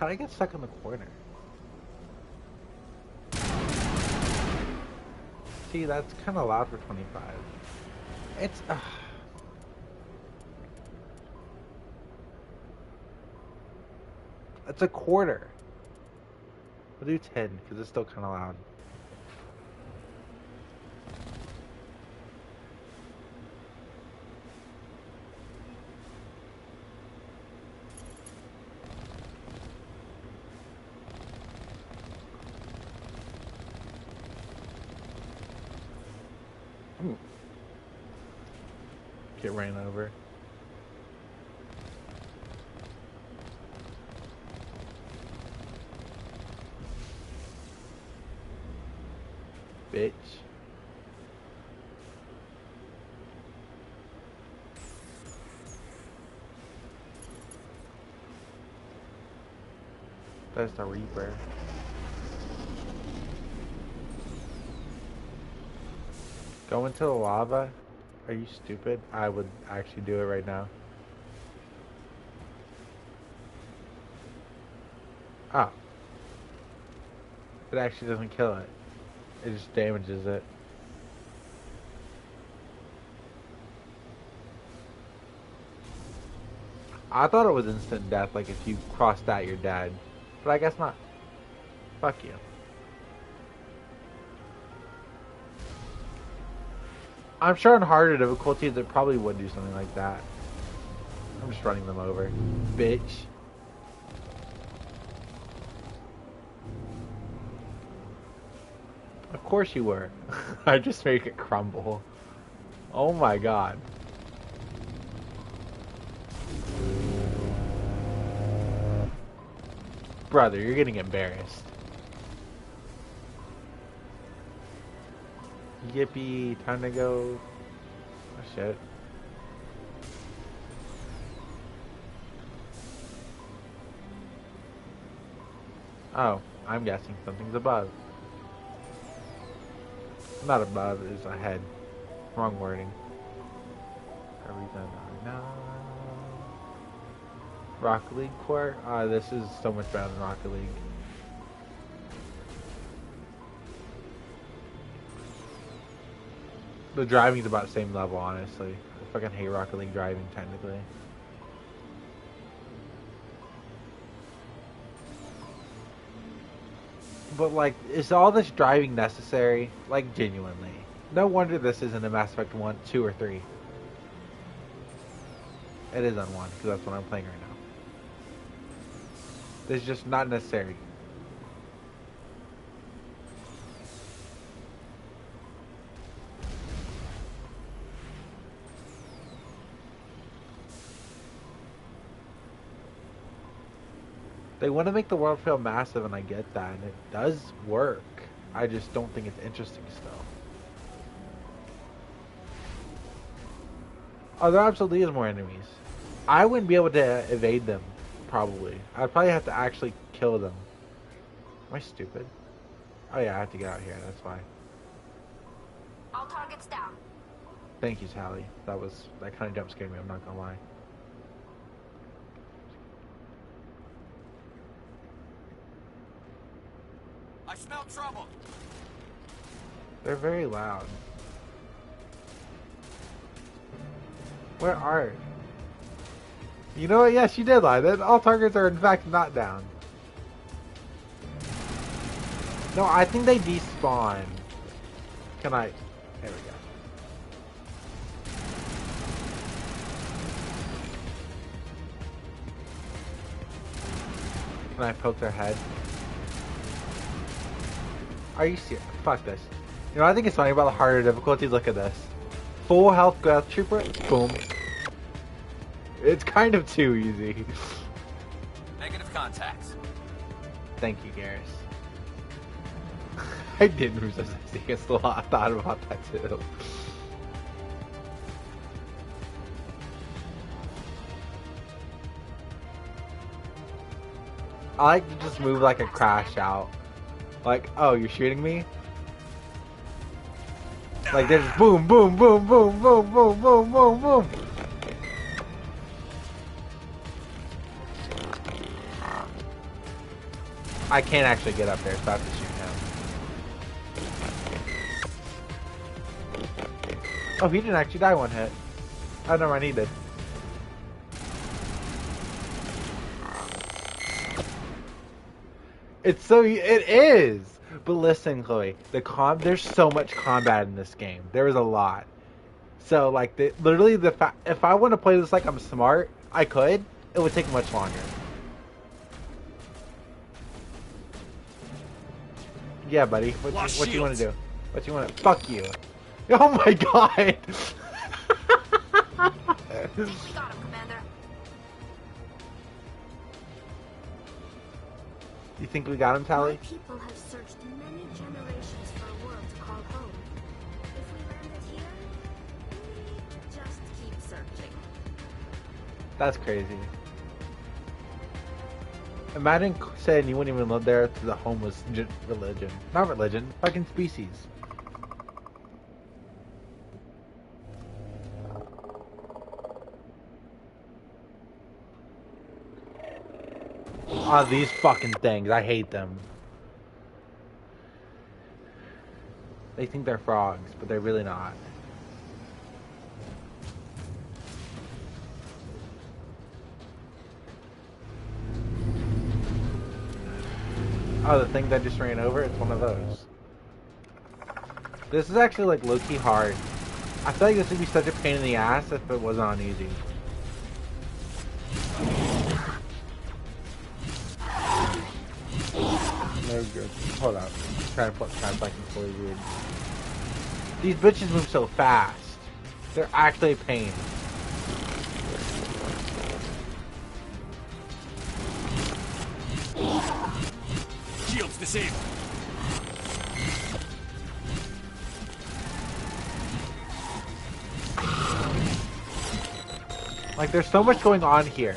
How'd I get stuck in the corner? See, that's kind of loud for 25. It's... It's a quarter. I'll do 10, because it's still kind of loud. Get ran over. Bitch. That's the Reaper. Go into the lava? Are you stupid? I would actually do it right now. Oh. It actually doesn't kill it. It just damages it. I thought it was instant death, like if you crossed that, you're dead. But I guess not. Fuck you. I'm sure on harder difficulties it probably would do something like that. I'm just running them over. Bitch. Of course you were. I just make it crumble. Oh my god. Brother, you're getting embarrassed. Yippee, time to go. Oh shit. Oh, I'm guessing something's above. Not above, it's ahead. Wrong wording. Are we done? No. Rocket League Court? This is so much better than Rocket League. The driving's about the same level, honestly. I fucking hate Rocket League driving, technically. But, like, is all this driving necessary? Like, genuinely. No wonder this isn't a Mass Effect 1, 2, or 3. It is on 1, because that's what I'm playing right now. It's just not necessary. They want to make the world feel massive, and I get that, and it does work. I just don't think it's interesting still. Oh, there absolutely is more enemies. I wouldn't be able to evade them, probably. I'd probably have to actually kill them. Am I stupid? Oh yeah, I have to get out here, that's why. All targets down. Thank you, Sally. That kind of jump scared me, I'm not gonna lie. I smell trouble. They're very loud. Where are? You know what? Yes, you did lie. Then all targets are in fact not down. No, I think they despawn. Can I? There we go. Can I poke their head? Are you serious? Fuck this. You know, I think it's funny about the harder difficulties. Look at this. Full health Ghost Trooper. Boom. It's kind of too easy. Negative contacts. Thank you, Garrus. I didn't resist against the law. I thought about that too. I like to just move like a crash out. Like, oh, you're shooting me? Like, there's boom, boom, boom, boom, boom, boom, boom, boom, boom. I can't actually get up there, so I have to shoot him. Oh, he didn't actually die one hit. Oh, no, I needed. It's so, it is! But listen, Chloe, there's so much combat in this game. There is a lot. So, like, literally, if I want to play this like I'm smart, I could. It would take much longer. Yeah, buddy. What you want to do? What you want to? Fuck you. Oh my god! We got him, Commander. You think we got him, Tali? My people have searched many generations for a world to call home. If we landed here, we just keep searching. That's crazy. Imagine saying you wouldn't even live there if the home was religion. Not religion, fucking species. Oh, these fucking things. I hate them. They think they're frogs, but they're really not. Oh, the thing that just ran over? It's one of those. This is actually like low-key hard. I feel like this would be such a pain in the ass if it wasn't on easy. No good. Hold up. I'm trying to put time back in fully read. These bitches move so fast. They're actually a pain. Shields disabled. Like, there's so much going on here.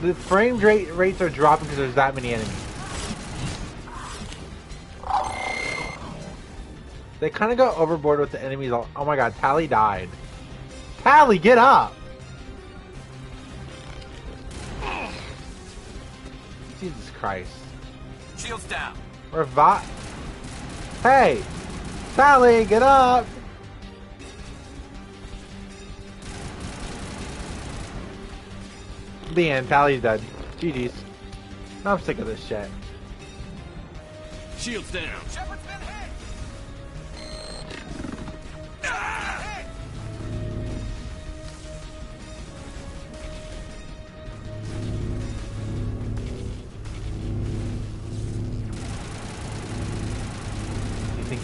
The frame rates are dropping because there's that many enemies. They kind of go overboard with the enemies. Oh my god, Tali died. Tali, get up! Jesus Christ. Shields down. Revive. Hey! Tali, get up! The end. Tali's dead. GG's. I'm sick of this shit. Shields down. Shepard's been hit.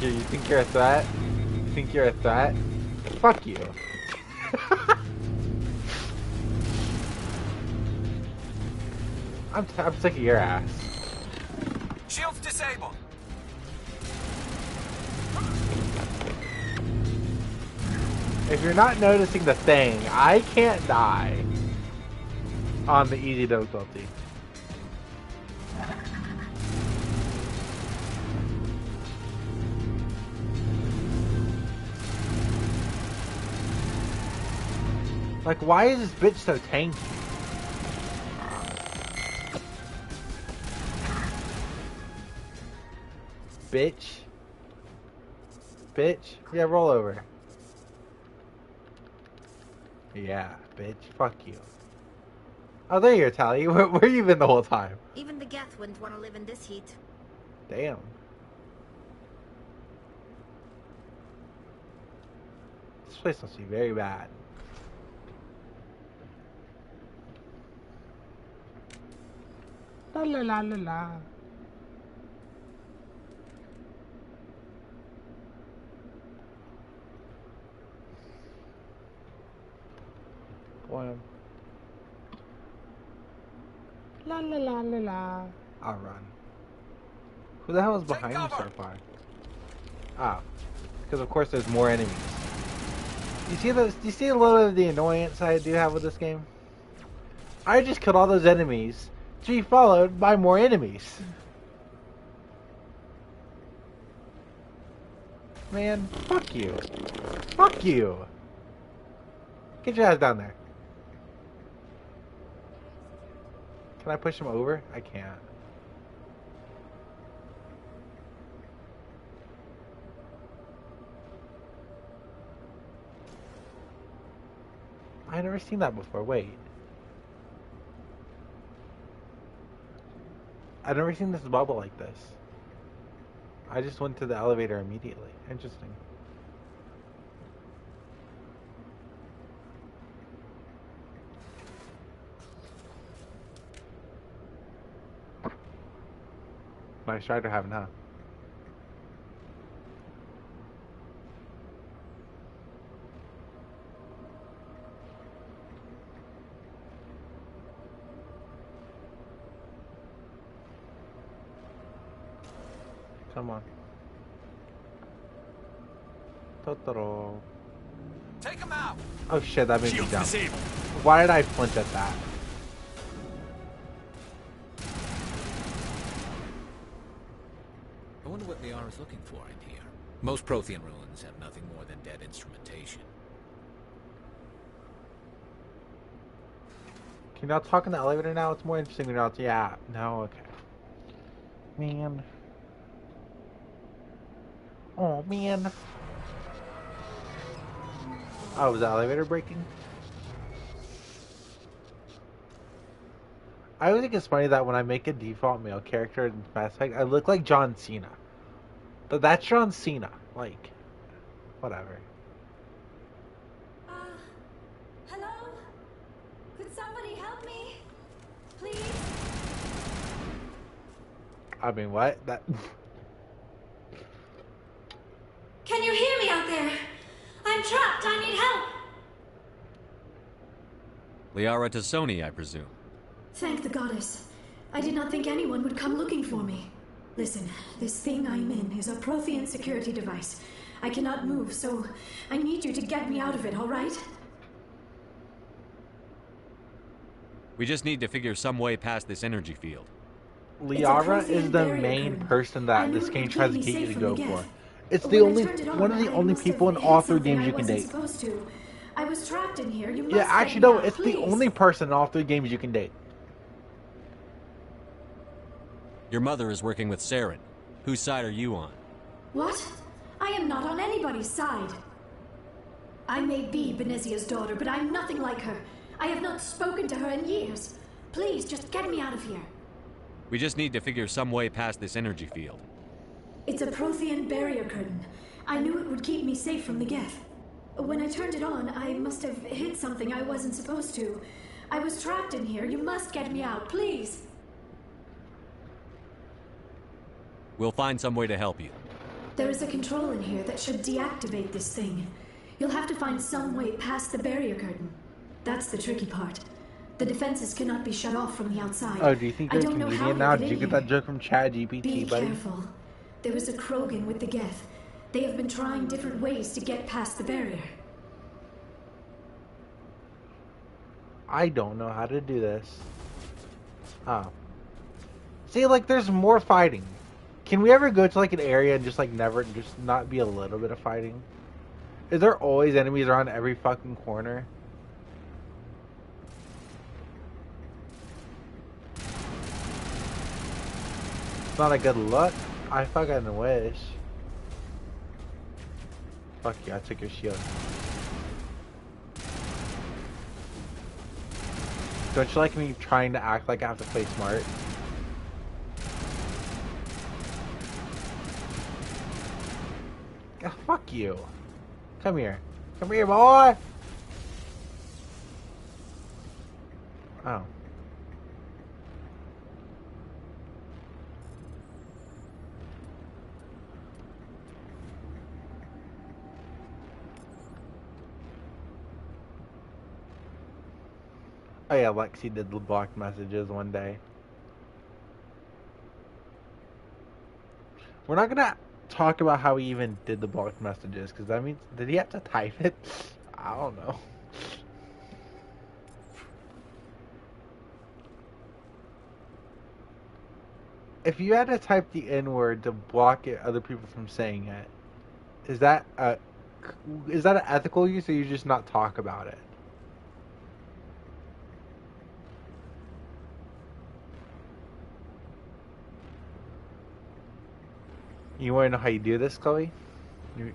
You think you're a threat? You think you're a threat? Fuck you. I'm sick of your ass. Shields disabled. If you're not noticing the thing, I can't die on the easy difficulty. Like, why is this bitch so tanky? Bitch. Bitch. Yeah, roll over. Yeah, bitch. Fuck you. Oh, there you are, Tali. Where you been the whole time? Even the Geth wouldn't want to live in this heat. Damn. This place must be very bad. La la la la la. Boom. La la la la la. I'll run. Who the hell is behind me so far? Ah, because of course there's more enemies. You see those? Do you see a little of the annoyance I do have with this game? I just killed all those enemies to be followed by more enemies. Man, fuck you. Fuck you. Get your ass down there. Can I push him over? I can't. I've never seen that before. Wait. I've never seen this bubble like this. I just went to the elevator immediately. Interesting. Nice try to have, huh? Come on. Totoro. Take him out. Oh shit, that made me Shields jump. disabled. Why did I flinch at that? I wonder what Liara's looking for in here. Most Prothean ruins have nothing more than dead instrumentation. Can you not talk in the elevator now? It's more interesting when you're out. Yeah, no, okay. Man. Oh, man. Oh, was the elevator breaking? I always think it's funny that when I make a default male character in Mass Effect, I look like John Cena. But that's John Cena. Like, whatever. Hello? Could somebody help me? Please? I mean, what? That... Can you hear me out there? I'm trapped. I need help. Liara T'Soni, I presume. Thank the goddess. I did not think anyone would come looking for me. Listen, this thing I'm in is a Prothean security device. I cannot move, so I need you to get me out of it, all right? We just need to figure some way past this energy field. Liara is the main person that this game tries to get you to go for. It's the only one of the only people in all 3 games you can date. I was trapped in here. You must Yeah, actually no, it's the only person in all 3 games you can date. Your mother is working with Saren. Whose side are you on? What? I am not on anybody's side. I may be Benezia's daughter, but I'm nothing like her. I have not spoken to her in years. Please, just get me out of here. We just need to figure some way past this energy field. It's a Prothean barrier curtain. I knew it would keep me safe from the Geth. When I turned it on, I must have hit something I wasn't supposed to. I was trapped in here. You must get me out, please. We'll find some way to help you. There is a control in here that should deactivate this thing. You'll have to find some way past the barrier curtain. That's the tricky part. The defenses cannot be shut off from the outside. Oh, do you think you're a comedian now? Did you get that joke from ChatGPT, buddy? Be careful. There is a Krogan with the Geth. They have been trying different ways to get past the barrier. I don't know how to do this. Oh. See, like, there's more fighting. Can we ever go to, like, an area and just, like, never, just not be a little bit of fighting? Is there always enemies around every fucking corner? It's not a good look. I fucking wish. Fuck you, I took your shield. Don't you like me trying to act like I have to play smart? Oh, fuck you. Come here. Come here, boy! Oh. Oh yeah, Lexi did the blocked messages one day. We're not gonna talk about how he even did the blocked messages, because that means, did he have to type it? I don't know. If you had to type the N-word to block other people from saying it, is that an ethical use, or you just not talk about it? You want to know how you do this, Chloe? You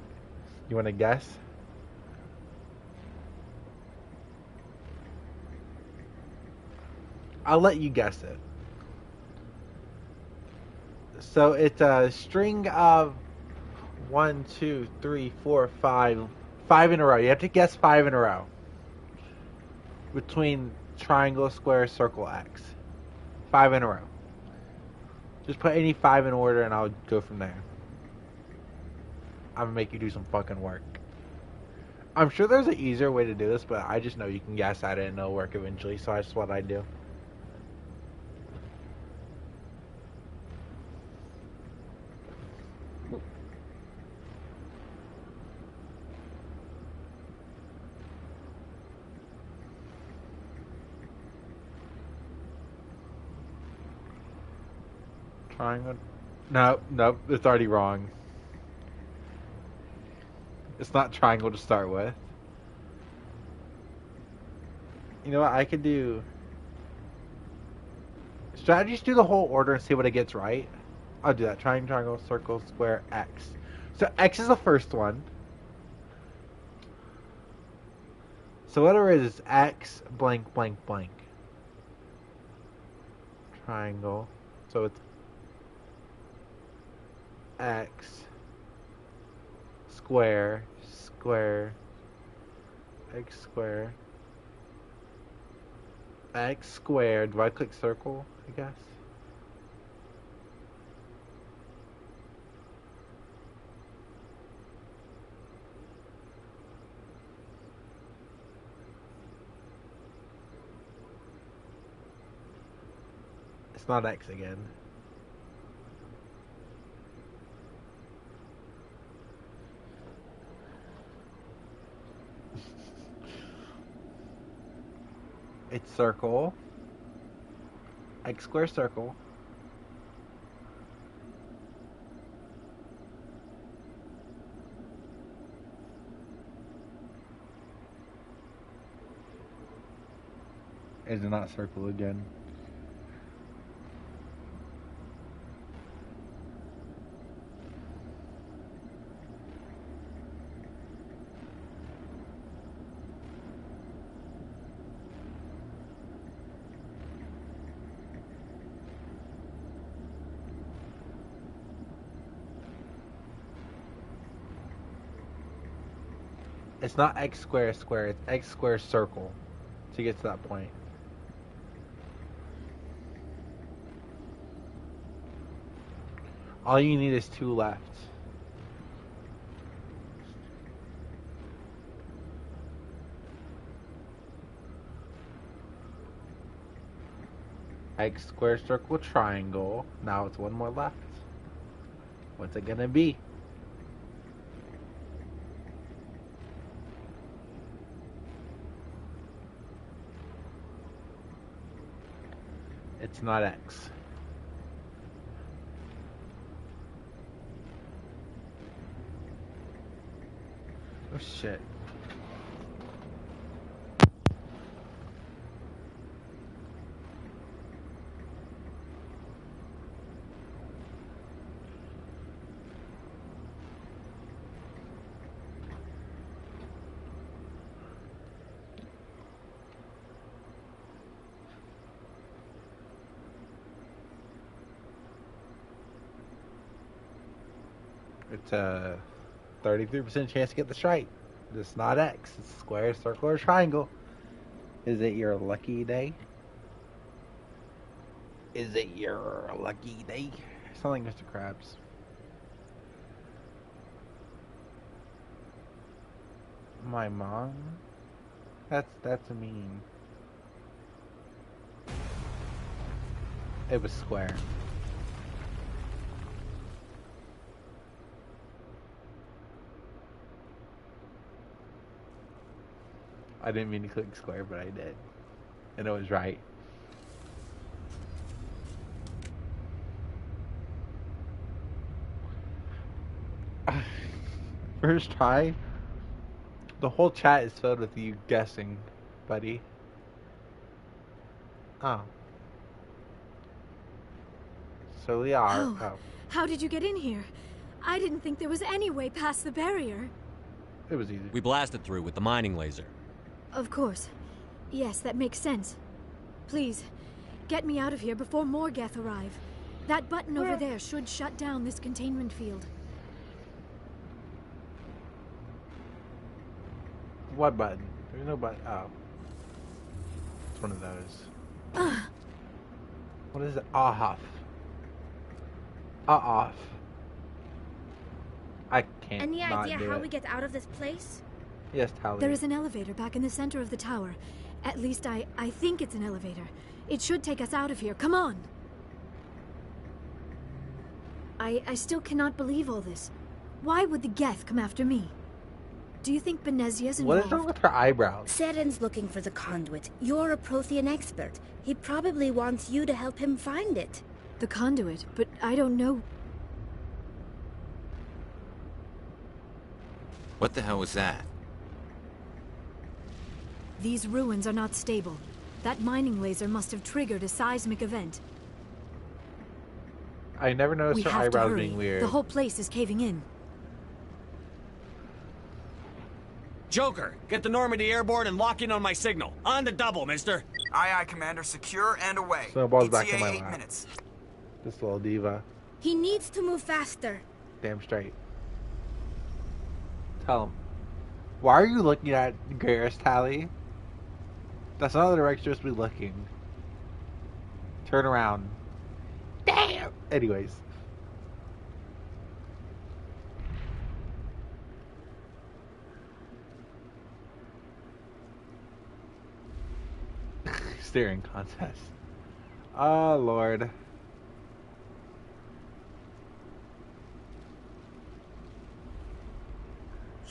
want to guess? I'll let you guess it. So it's a string of 1, 2, 3, 4, 5 in a row. You have to guess 5 in a row. Between triangle, square, circle, X. 5 in a row. Just put any 5 in order and I'll go from there. I'm gonna make you do some fucking work. I'm sure there's an easier way to do this, but I just know you can guess at it and it'll work eventually, so that's what I do. Triangle. No, nope, it's already wrong. It's not triangle to start with. You know what? I could do strategies. Do the whole order and see what it gets right. I'll do that. Triangle, triangle, circle, square, X. So X is the first one. So whatever it is X blank blank blank. Triangle. So it's X square square X square X squared. Do I click circle, I guess? It's not X again. It's circle. X square circle. Is it not circle again? It's not X square square, it's X square circle to get to that point. All you need is 2 left. X square circle triangle. Now it's 1 more left. What's it gonna be? It's not X. Oh shit. It's a 33% chance to get this right. It's not X. It's square, circle, or triangle. Is it your lucky day? Is it your lucky day? Sound like Mr. Krabs. My mom? That's mean. It was square. I didn't mean to click square, but I did. And it was right. First try. The whole chat is filled with you guessing, buddy. Oh. So we are. Oh. How did you get in here? I didn't think there was any way past the barrier. It was easy. We blasted through with the mining laser. Of course. Yes, that makes sense. Please, get me out of here before more Geth arrive. That button over there should shut down this containment field. What button? There's no button. Oh. It's one of those. What is it? Off. Off. I can't. Any idea how we get out of this place? Yes, Tally. There is an elevator back in the center of the tower. At least I think it's an elevator. It should take us out of here. Come on. I still cannot believe all this. Why would the Geth come after me? Do you think Benezia's involved? What is wrong with her eyebrows? Saren's looking for the conduit. You're a Prothean expert. He probably wants you to help him find it. The conduit, but I don't know. What the hell was that? These ruins are not stable. That mining laser must have triggered a seismic event. I never noticed her eyebrows being weird. The whole place is caving in. Joker, get the Normandy airborne and lock in on my signal. On the double, mister. Aye, aye, Commander. Secure and away. Snowball's back in ETA my 8 lap. minutes. This little diva. He needs to move faster. Damn straight. Tell him. Why are you looking at Garrus, Tali? That's not the direction you're supposed to be looking. Turn around. Damn! Anyways. Staring contest. Oh, Lord.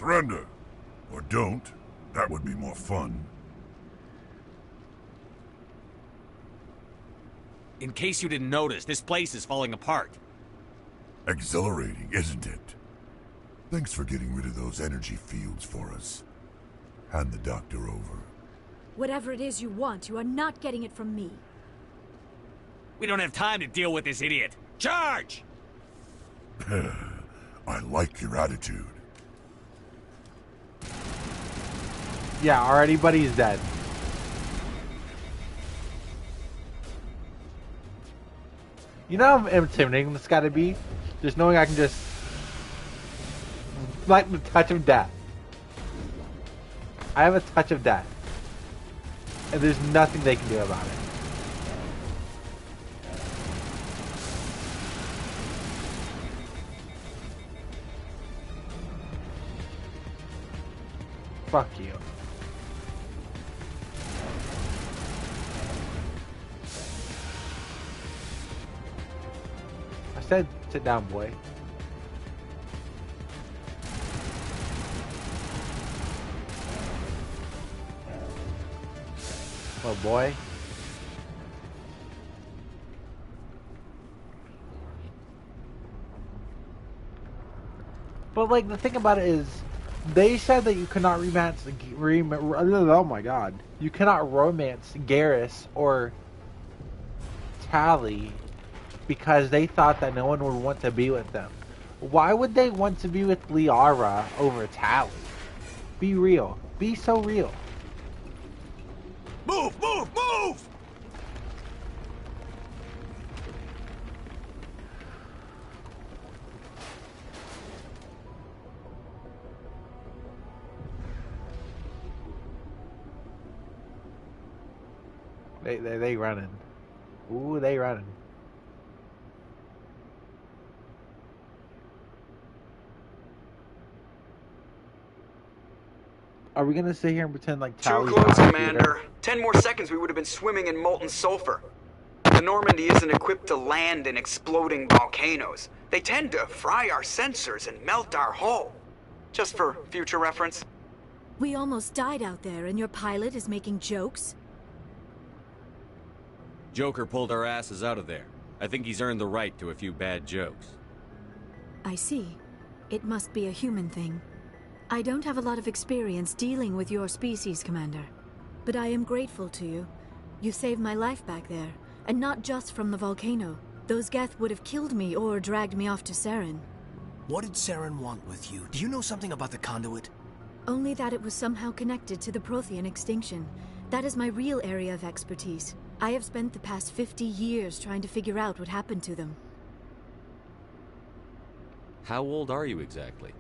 Surrender. Or don't. That would be more fun. In case you didn't notice, this place is falling apart. Exhilarating, isn't it? Thanks for getting rid of those energy fields for us. Hand the doctor over. Whatever it is you want, you are not getting it from me. We don't have time to deal with this idiot. Charge! I like your attitude. Yeah, already buddy's dead. You know how intimidating this gotta be? Just knowing I can just... like the touch of death. I have a touch of death. And there's nothing they can do about it. Fuck you. I said sit down, boy. Oh boy. But like the thing about it is, they said that you cannot oh my god, you cannot romance Garrus or Tali because they thought that no one would want to be with them. Why would they want to be with Liara over Tali? Be real. Be so real. Move! Move! Move! They running. Ooh, they running. Are we gonna sit here and pretend like Too close, Commander. 10 more seconds we would have been swimming in molten sulfur. The Normandy isn't equipped to land in exploding volcanoes. They tend to fry our sensors and melt our hull. Just for future reference. We almost died out there and your pilot is making jokes? Joker pulled our asses out of there. I think he's earned the right to a few bad jokes. I see. It must be a human thing. I don't have a lot of experience dealing with your species, Commander. But I am grateful to you. You saved my life back there, and not just from the volcano. Those Geth would have killed me or dragged me off to Saren. What did Saren want with you? Do you know something about the conduit? Only that it was somehow connected to the Prothean extinction. That is my real area of expertise. I have spent the past 50 years trying to figure out what happened to them. How old are you exactly?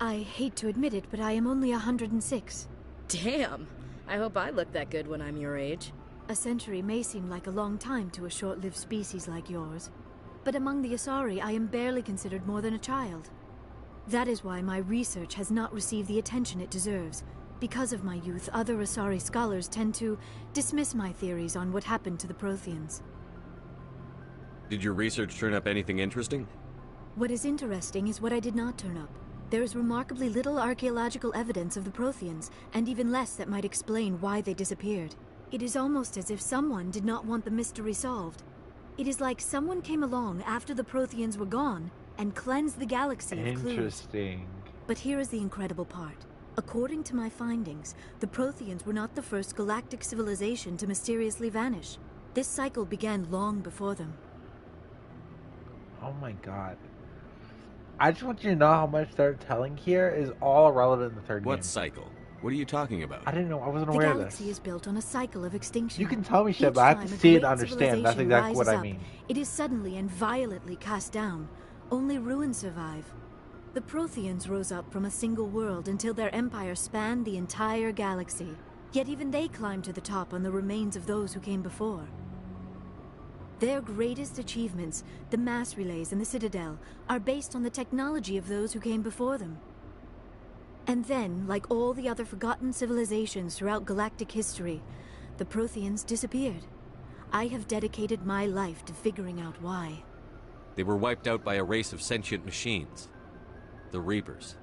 I hate to admit it, but I am only 106. Damn! I hope I look that good when I'm your age. A century may seem like a long time to a short-lived species like yours. But among the Asari, I am barely considered more than a child. That is why my research has not received the attention it deserves. Because of my youth, other Asari scholars tend to dismiss my theories on what happened to the Protheans. Did your research turn up anything interesting? What is interesting is what I did not turn up. There is remarkably little archaeological evidence of the Protheans, and even less that might explain why they disappeared. It is almost as if someone did not want the mystery solved. It is like someone came along after the Protheans were gone and cleansed the galaxy of clues. Interesting. But here is the incredible part. According to my findings, the Protheans were not the first galactic civilization to mysteriously vanish. This cycle began long before them. Oh my god. I just want you to know how much they're telling here is all irrelevant in the third game. What cycle? What are you talking about? I didn't know. I wasn't aware of this. The galaxy is built on a cycle of extinction. You can tell me shit, but I have to see it to understand. That's exactly what I mean. It is suddenly and violently cast down. Only ruins survive. The Protheans rose up from a single world until their empire spanned the entire galaxy. Yet even they climbed to the top on the remains of those who came before. Their greatest achievements, the mass relays and the Citadel, are based on the technology of those who came before them. And then, like all the other forgotten civilizations throughout galactic history, the Protheans disappeared. I have dedicated my life to figuring out why. They were wiped out by a race of sentient machines. The Reapers.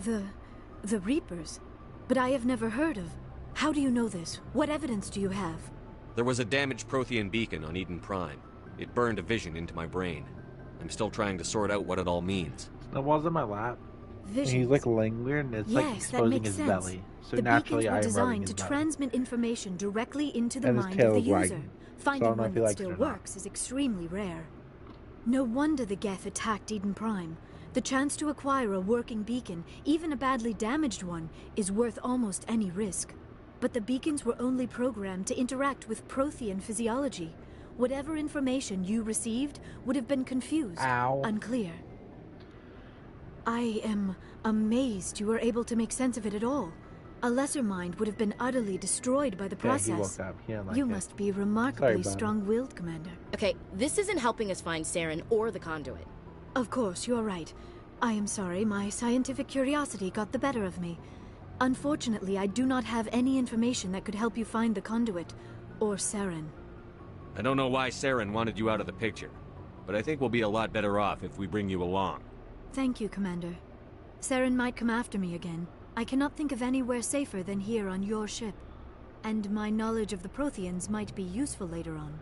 The Reapers? But I have never heard of. How do you know this? What evidence do you have? There was a damaged Prothean beacon on Eden Prime. It burned a vision into my brain. I'm still trying to sort out what it all means. That was in my lap. Visions. And he's like lingering, and it's like exposing his belly. So the naturally, beacons were I am designed rubbing to his transmit information directly into the And his mind tail of is the user. wagging. Finding So I don't know one if he that likes it still or not. works is extremely rare. No wonder the Geth attacked Eden Prime. The chance to acquire a working beacon, even a badly damaged one, is worth almost any risk. But the beacons were only programmed to interact with Prothean physiology. Whatever information you received would have been confused, unclear. I am amazed you were able to make sense of it at all. A lesser mind would have been utterly destroyed by the process. Yeah, he woke up. He didn't like you it. must be remarkably Sorry, strong-willed, Commander. Okay, this isn't helping us find Saren or the conduit. Of course, you are right. I am sorry, my scientific curiosity got the better of me. Unfortunately, I do not have any information that could help you find the conduit, or Saren. I don't know why Saren wanted you out of the picture, but I think we'll be a lot better off if we bring you along. Thank you, Commander. Saren might come after me again. I cannot think of anywhere safer than here on your ship. And my knowledge of the Protheans might be useful later on.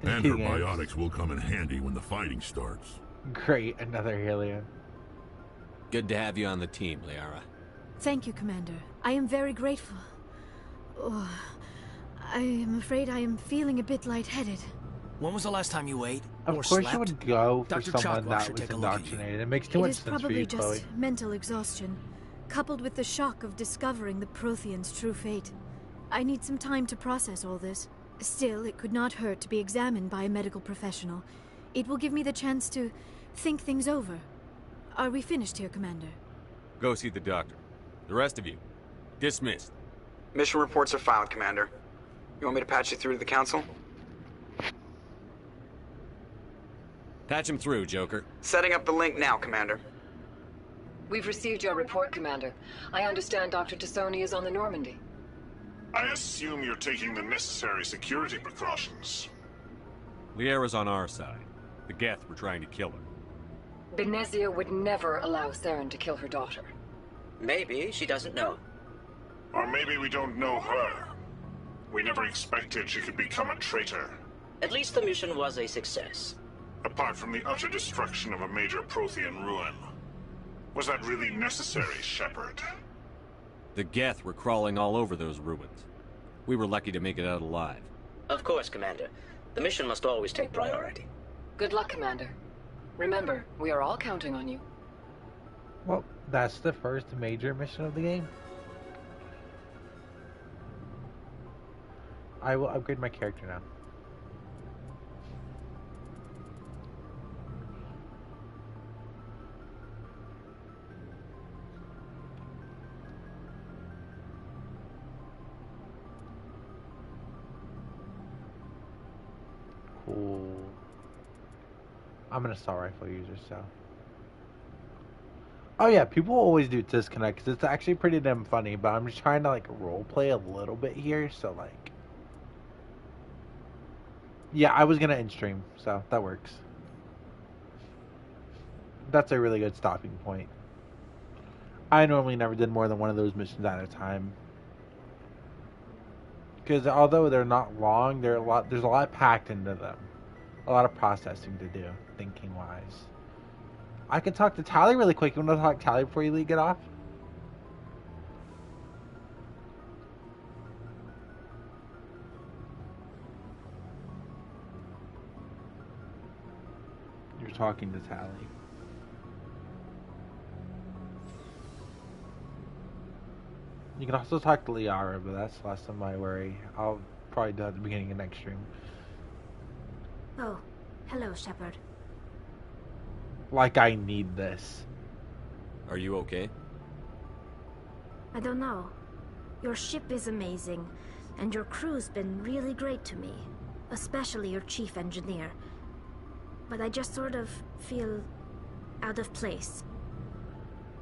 And her biotics will come in handy when the fighting starts. Great, another Hylian. Good to have you on the team, Liara. Thank you, Commander. I am very grateful. Oh, I am afraid I am feeling a bit lightheaded. When was the last time you ate? Of or course slept? you would go for Dr. someone Chakwas that should was take a look at you. indoctrinated. It makes too much It is sense for probably you, just Chloe. mental exhaustion, coupled with the shock of discovering the Protheans' true fate. I need some time to process all this. Still, it could not hurt to be examined by a medical professional. It will give me the chance to think things over. Are we finished here, Commander? Go see the doctor. The rest of you, dismissed. Mission reports are filed, Commander. You want me to patch you through to the Council? Patch him through, Joker. Setting up the link now, Commander. We've received your report, Commander. I understand Dr. Tassoni is on the Normandy. I assume you're taking the necessary security precautions. Liara's on our side. The Geth were trying to kill her. Benezia would never allow Saren to kill her daughter. Maybe she doesn't know. Or maybe we don't know her. We never expected she could become a traitor. At least the mission was a success. Apart from the utter destruction of a major Prothean ruin. Was that really necessary, Shepard? The Geth were crawling all over those ruins. We were lucky to make it out alive. Of course, Commander. The mission must always take priority. Good luck, Commander. Remember, we are all counting on you. Well, that's the first major mission of the game. I will upgrade my character now. Cool. I'm an assault rifle user, so. Oh yeah, people always do disconnect because it's actually pretty damn funny. But I'm just trying to like role play a little bit here, so like. Yeah, I was gonna end stream, so that works. That's a really good stopping point. I normally never did more than one of those missions at a time. Because although they're not long, there's a lot packed into them. A lot of processing to do, thinking-wise. I can talk to Tally really quick. You want to talk to Tally before you get off? You're talking to Tally. You can also talk to Liara, but that's less of my worry. I'll probably do that at the beginning of next stream. Oh, hello, Shepard. Like I need this. Are you okay? I don't know. Your ship is amazing, and your crew's been really great to me. Especially your chief engineer. But I just sort of feel out of place.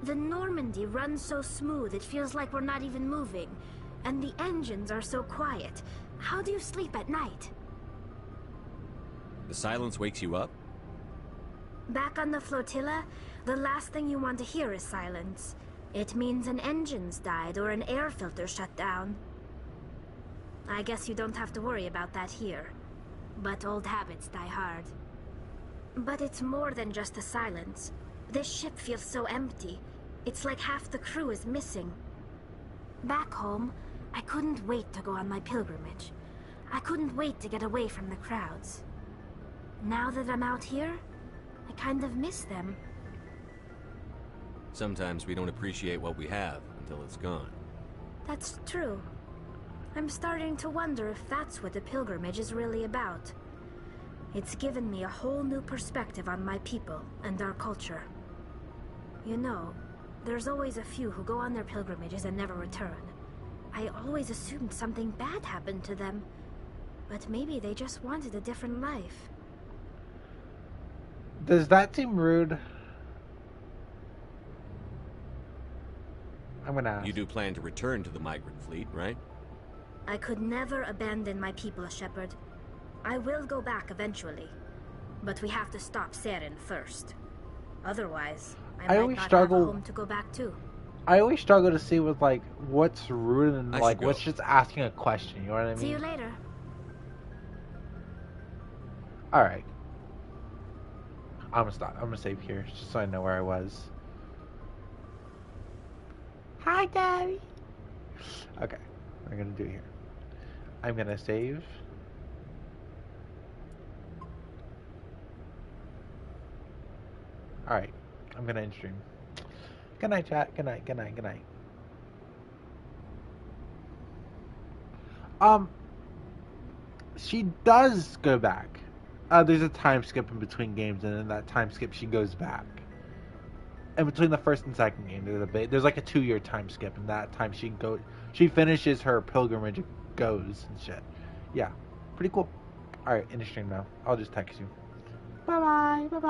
The Normandy runs so smooth it feels like we're not even moving. And the engines are so quiet. How do you sleep at night? The silence wakes you up? Back on the flotilla, the last thing you want to hear is silence. It means an engine's died or an air filter shut down. I guess you don't have to worry about that here. But old habits die hard. But it's more than just the silence. This ship feels so empty. It's like half the crew is missing. Back home, I couldn't wait to go on my pilgrimage. I couldn't wait to get away from the crowds. Now that I'm out here, I kind of miss them. Sometimes we don't appreciate what we have until it's gone. That's true. I'm starting to wonder if that's what the pilgrimage is really about. It's given me a whole new perspective on my people and our culture. You know, there's always a few who go on their pilgrimages and never return. I always assumed something bad happened to them, but maybe they just wanted a different life. Does that seem rude? I'm gonna ask. You do plan to return to the migrant fleet, right? I could never abandon my people, Shepard. I will go back eventually, but we have to stop Saren first. Otherwise, I might not have a home to go back to. I always struggle to see with like what's rude and like go. what's just asking a question. You know what I mean? See you later. All right. I'm gonna stop. I'm gonna save here just so I know where I was. Hi, Daddy. Okay, what am I gonna do here? I'm gonna save. All right, I'm gonna end stream. Good night, chat. Good night. Good night. Good night. She does go back. There's a time skip in between games, and in that time skip, she goes back. And between the first and second game, there's like a 2-year time skip, and that time she finishes her pilgrimage, goes and shit. Yeah, pretty cool. All right, in the stream now. I'll just text you. Bye bye. Bye bye.